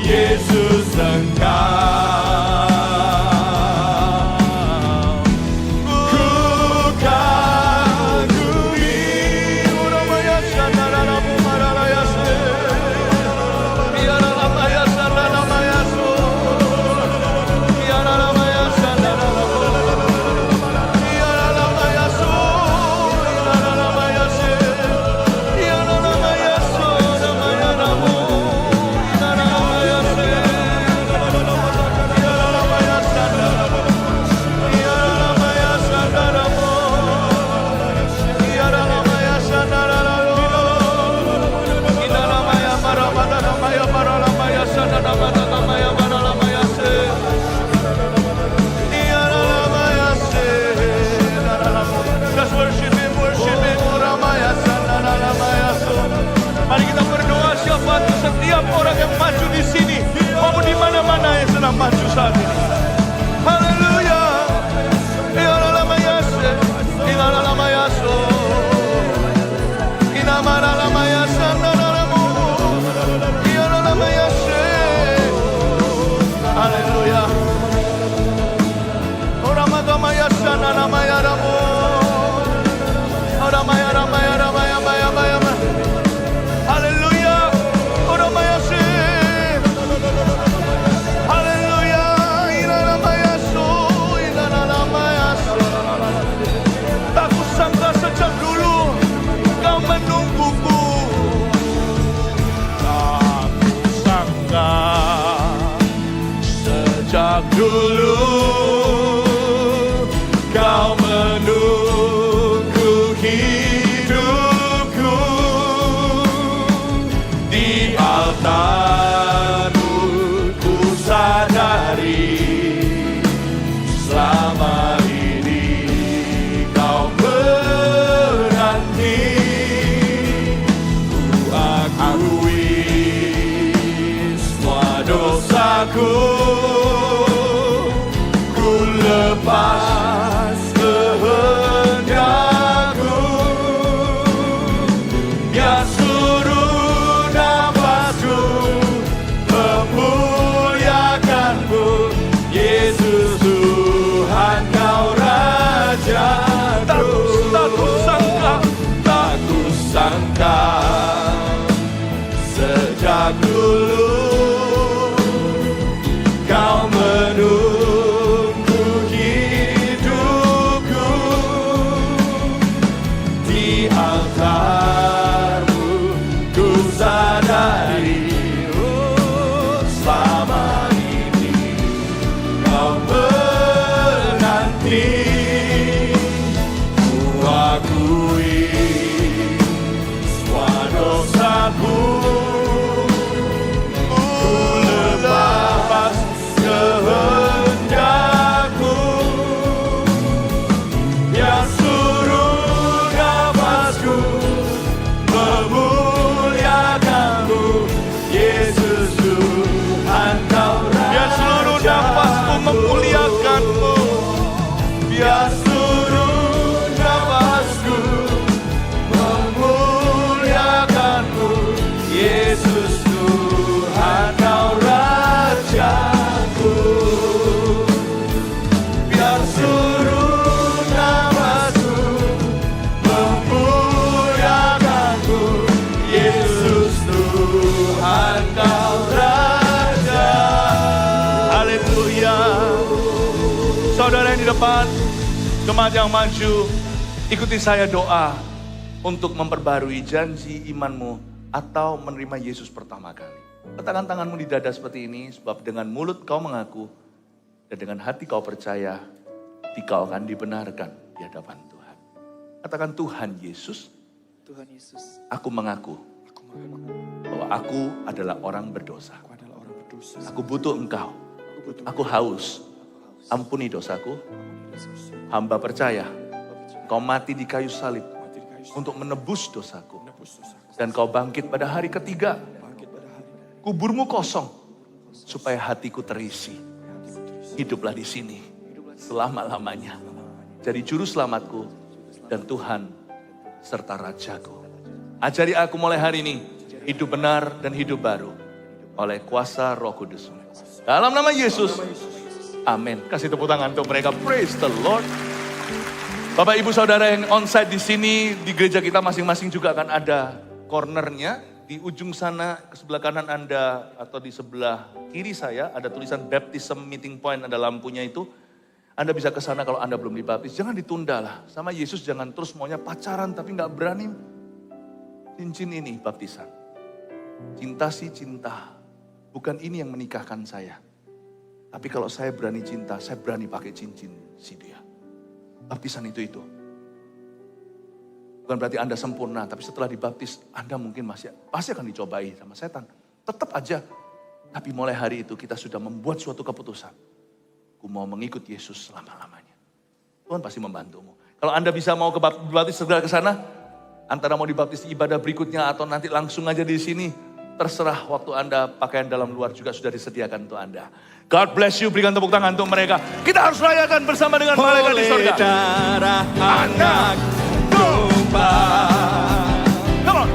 Yesus, Engkau ku kagumi. Uramaya sanaramu maralayase, biaralamaya sanaramayasu, biaralamaya sanaramu, biaralamayasu, biaralamayase, biaralamayasu, namayaramu, biaralayase, biaralamaya sanaramu, biaralamaya sanaramu, biaralamaya sanaramu, inalamaya maramadamaya maralamaya sanaramadamaya maralamaya Just worship him, Uramaya Sanaralamaya. Mari kita berdoa, siapa setiap orang yang maju di sini maupun di mana-mana yang sedang maju saat ini. Haleluya. Ilalamaya se, ilalamaya so. Inamarallamaya sanaramu. Ilalamaya se. Haleluya. Oramadamaya sanaralamaya ramu. Oramaya ramaya ramaya maya maya maya. Haleluya. Oramaya se. Haleluya. Ilalamaya so, ilalamaya so. Tak kusangka sejak dulu kau menungguku. Tak kusangka sejak dulu kau menunggu hidupku. Di altarmu ku sadari selama ini kau menanti. Ku akui semua dosaku, penting ku akui semua dosaku. Ku lepas kehendakku, biar seluruh nafasku memuliakanmu. Yesus Tuhan Kau Raja. Biar seluruh nafasku memuliakanmu. Biar seluruh nafasku memuliakanmu. Yesus Tuhan Kau Rajaku. Biar seluruh nafasku memuliakanmu. Yesus Tuhan Kau Raja. Haleluya. Saudara yang di depan, jemaat yang maju, ikuti saya doa untuk memperbarui janji imanmu atau menerima Yesus pertama kali. Letakkan tanganmu di dada seperti ini, sebab dengan mulut kau mengaku dan dengan hati kau percaya, kau akan dibenarkan di hadapan Tuhan. Katakan, Tuhan Yesus, Tuhan Yesus, aku mengaku bahwa aku adalah orang berdosa. Aku butuh Engkau. Aku haus. Ampuni dosaku. Hamba percaya Kau mati di kayu salib untuk menebus dosaku. Dan Kau bangkit pada hari ketiga. Kuburmu kosong supaya hatiku terisi. Hiduplah di sini selama-lamanya. Jadi juru selamatku dan Tuhan serta Rajaku. Ajari aku mulai hari ini hidup benar dan hidup baru oleh kuasa Roh Kudus. Dalam nama Yesus. Amin. Kasih tepuk tangan untuk mereka. Praise the Lord. Bapak Ibu Saudara yang onsite di sini, di gereja kita masing-masing juga akan ada cornernya. Di ujung sana, ke sebelah kanan Anda atau di sebelah kiri saya ada tulisan Baptism Meeting Point, ada lampunya itu. Anda bisa ke sana kalau Anda belum dibaptis. Jangan ditunda lah. Sama Yesus jangan terus maunya pacaran tapi gak berani cincin ini baptisan. Cinta sih cinta. Bukan ini yang menikahkan saya. Tapi kalau saya berani cinta, saya berani pakai cincin si dia. Baptisan itu. Bukan berarti Anda sempurna, tapi setelah dibaptis, Anda mungkin pasti akan dicobai sama setan. Tetap aja. Tapi mulai hari itu kita sudah membuat suatu keputusan. Aku mau mengikut Yesus selama-lamanya. Tuhan pasti membantumu. Kalau Anda bisa mau dibaptis segera ke sana, antara mau dibaptis di ibadah berikutnya atau nanti langsung aja di sini, terserah waktu Anda, pakaian dalam luar juga sudah disediakan untuk Anda. God bless you, berikan tepuk tangan untuk mereka. Kita harus rayakan bersama dengan malaikat di surga. oleh darah anak domba, Come on.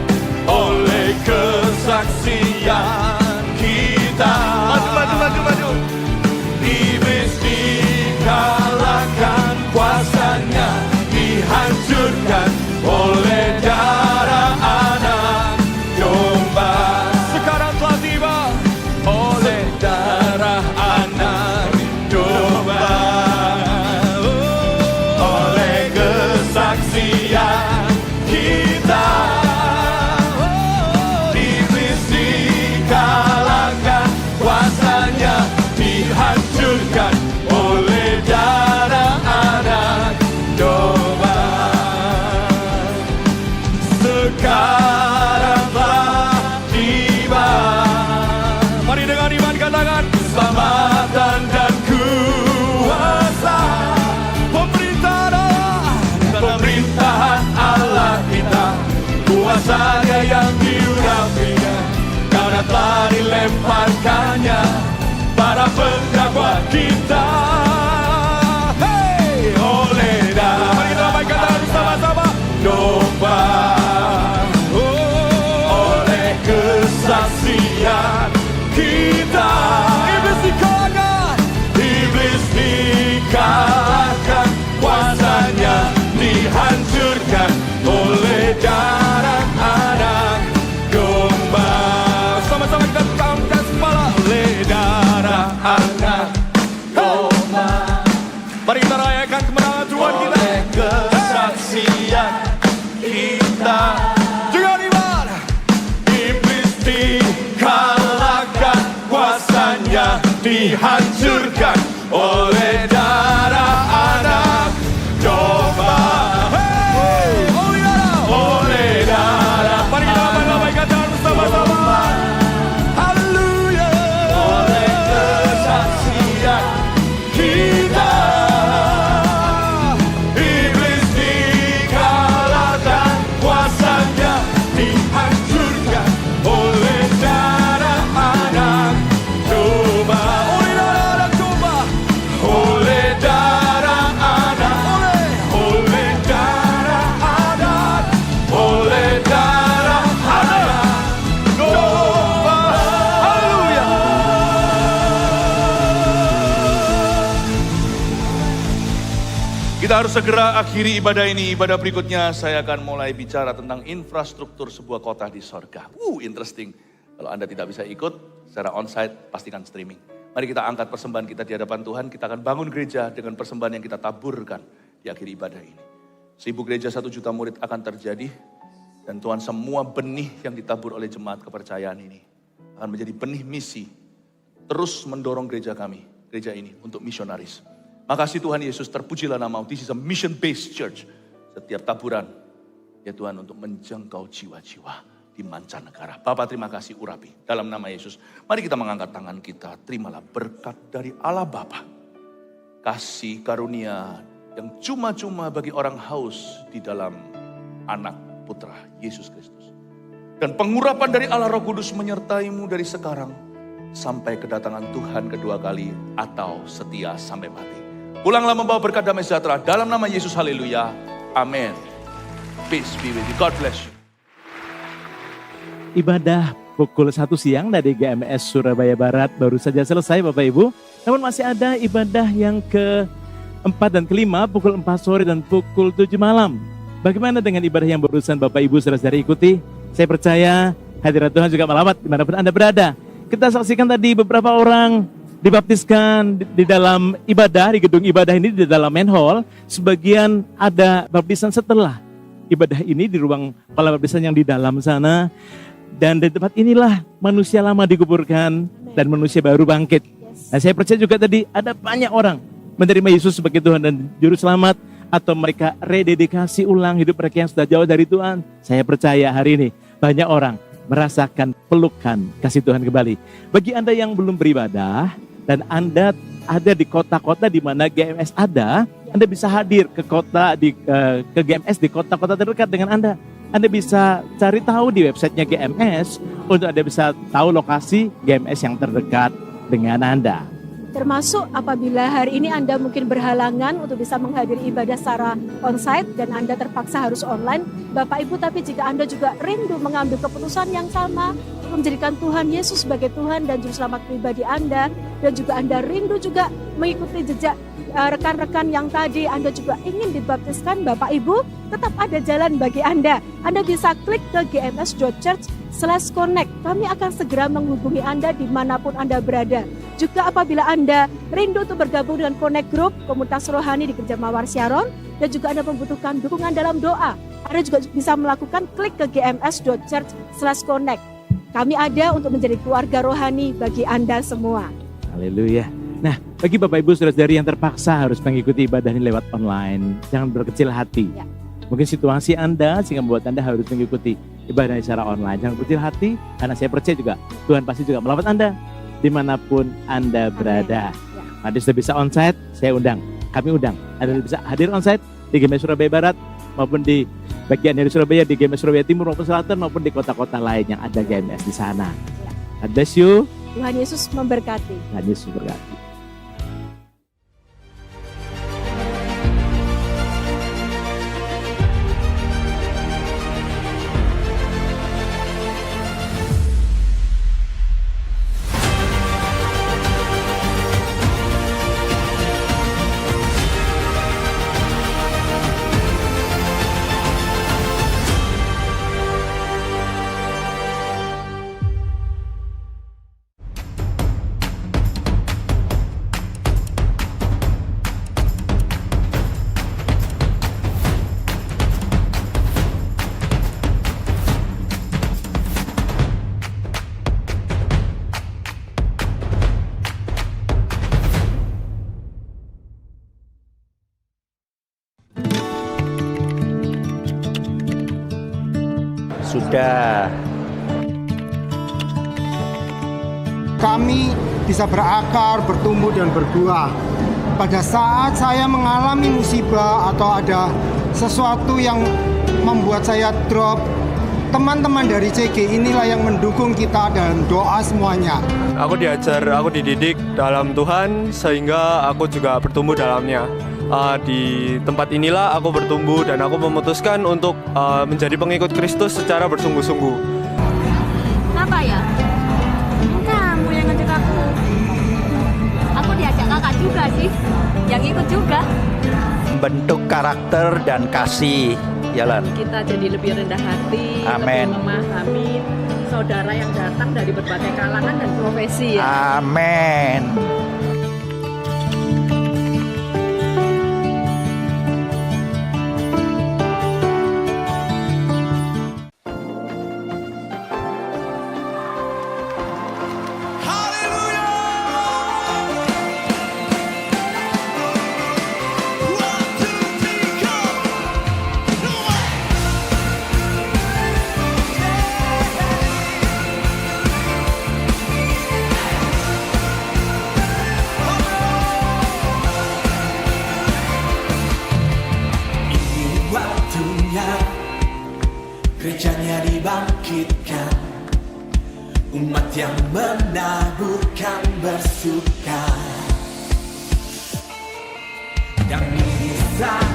oleh kesaksian kita, Maju. iblis dikalahkan, kuasanya dihancurkan oleh darah anak domba. Sekarang telah tiba. Oleh darah anak domba, oleh kesaksian kita, iblis dikalahkan, kuasanya dihancurkan oleh darah anak domba. Sekarang telah tiba. Mari dengan iman katakan, Keselamatan dan kuasa, pemerintahan Allah kita, kuasanya yang diurapinya, karena telah dilemparkannya para pendakwa kita. Hey, oleh darah, mari kita baikkan tangan bersama-sama. domba, oleh kesaksian kita, iblis dikalahkan, kuasanya dihancurkan oleh darah anak domba. Sama-sama kita angkat kepala. Oleh darah anak domba, Mari kita rayakan kemenangan Tuhan kita. oleh kesaksian kita, Dengan iman. iblis dikalahkan, kuasanya dihancurkan oleh darah anak Kita harus segera akhiri ibadah ini. Ibadah berikutnya saya akan mulai bicara tentang infrastruktur sebuah kota di sorga. Interesting. Kalau Anda tidak bisa ikut secara onsite, pastikan streaming. Mari kita angkat persembahan kita di hadapan Tuhan. Kita akan bangun gereja dengan persembahan yang kita taburkan di akhir ibadah ini. 1000 gereja 1 juta murid akan terjadi. Dan Tuhan, semua benih yang ditabur oleh jemaat kepercayaan ini akan menjadi benih misi. Terus mendorong gereja kami, gereja ini untuk misionaris. Makasih Tuhan Yesus, terpujilah nama-Mu. This is a mission-based church. Setiap taburan, ya Tuhan, untuk menjangkau jiwa-jiwa di mancanegara. Bapak, terima kasih urapi dalam nama Yesus. Mari kita mengangkat tangan kita. Terimalah berkat dari Allah Bapa, kasih karunia yang cuma-cuma bagi orang haus di dalam anak putra Yesus Kristus. Dan pengurapan dari Allah Roh Kudus menyertai-Mu dari sekarang sampai kedatangan Tuhan kedua kali atau setia sampai mati. Pulanglah membawa berkat damai sejahtera dalam nama Yesus. Haleluya. Amin. Peace be with you. God bless you. Ibadah pukul 1 siang dari GMS Surabaya Barat baru saja selesai Bapak Ibu. Namun masih ada ibadah yang ke-4 dan ke-5 pukul 4 sore dan pukul 7 malam. Bagaimana dengan ibadah yang barusan Bapak Ibu saudara ikuti? Saya percaya hadirat Tuhan juga melawat dimanapun Anda berada. Kita saksikan tadi beberapa orang dibaptiskan di dalam ibadah, di gedung ibadah ini, di dalam main hall. Sebagian ada baptisan setelah ibadah ini di ruang kepala baptisan yang di dalam sana. Dan di tempat inilah manusia lama dikuburkan dan manusia baru bangkit. Nah, saya percaya juga tadi ada banyak orang menerima Yesus sebagai Tuhan dan Juru Selamat, atau mereka rededikasi ulang hidup mereka yang sudah jauh dari Tuhan. Saya percaya hari ini banyak orang merasakan pelukan kasih Tuhan kembali. Bagi Anda yang belum beribadah dan Anda ada di kota-kota di mana GMS ada, Anda bisa hadir ke ke GMS di kota-kota terdekat dengan Anda. Anda bisa cari tahu di websitenya GMS untuk Anda bisa tahu lokasi GMS yang terdekat dengan Anda. Termasuk apabila hari ini Anda mungkin berhalangan untuk bisa menghadiri ibadah secara onsite dan Anda terpaksa harus online, Bapak Ibu, tapi jika Anda juga rindu mengambil keputusan yang sama, menjadikan Tuhan Yesus sebagai Tuhan dan Juru Selamat pribadi Anda, dan juga Anda rindu juga mengikuti jejak rekan-rekan yang tadi Anda juga ingin dibaptiskan, Bapak Ibu, tetap ada jalan bagi Anda. Anda bisa klik ke gms.church/connect. Kami akan segera menghubungi Anda dimanapun Anda berada. Juga apabila Anda rindu untuk bergabung dengan Connect Group, komunitas rohani di Gereja Mawar Syaron, dan juga Anda membutuhkan dukungan dalam doa, Anda juga bisa melakukan klik ke gms.church/connect. Kami ada untuk menjadi keluarga rohani bagi Anda semua. Haleluya. Nah, bagi Bapak Ibu saudara-saudari yang terpaksa harus mengikuti ibadah ini lewat online, jangan berkecil hati. Ya. Mungkin situasi Anda sehingga membuat Anda harus mengikuti ibadah secara online. Jangan berkecil hati, karena saya percaya juga Tuhan pasti juga melawat Anda dimanapun Anda berada. Ya. Anda sudah bisa onsite, saya undang, kami undang. Anda bisa hadir onsite di GMS Surabaya Barat maupun di bagian dari Surabaya, di GMS Surabaya Timur maupun Selatan maupun di kota-kota lain yang ada GMS di sana. God bless you. Tuhan Yesus memberkati. Tuhan Yesus memberkati. Sudah. Kami bisa berakar, bertumbuh dan berbuah. Pada saat saya mengalami musibah atau ada sesuatu yang membuat saya drop, teman-teman dari CG inilah yang mendukung kita dalam doa semuanya. Aku dididik dalam Tuhan sehingga aku juga bertumbuh dalamnya. Di tempat inilah aku bertumbuh dan aku memutuskan untuk menjadi pengikut Kristus secara bersungguh-sungguh. Kenapa ya? Kamu yang ngajak aku. Aku diajak kakak juga sih, yang ikut juga. membentuk karakter dan kasih. Jalan. Kita jadi lebih rendah hati, Amin. lebih memahami saudara yang datang dari berbagai kalangan dan profesi ya. Amin. Gerejanya dibangkitkan, umat yang menaburkan bersuka dan bisa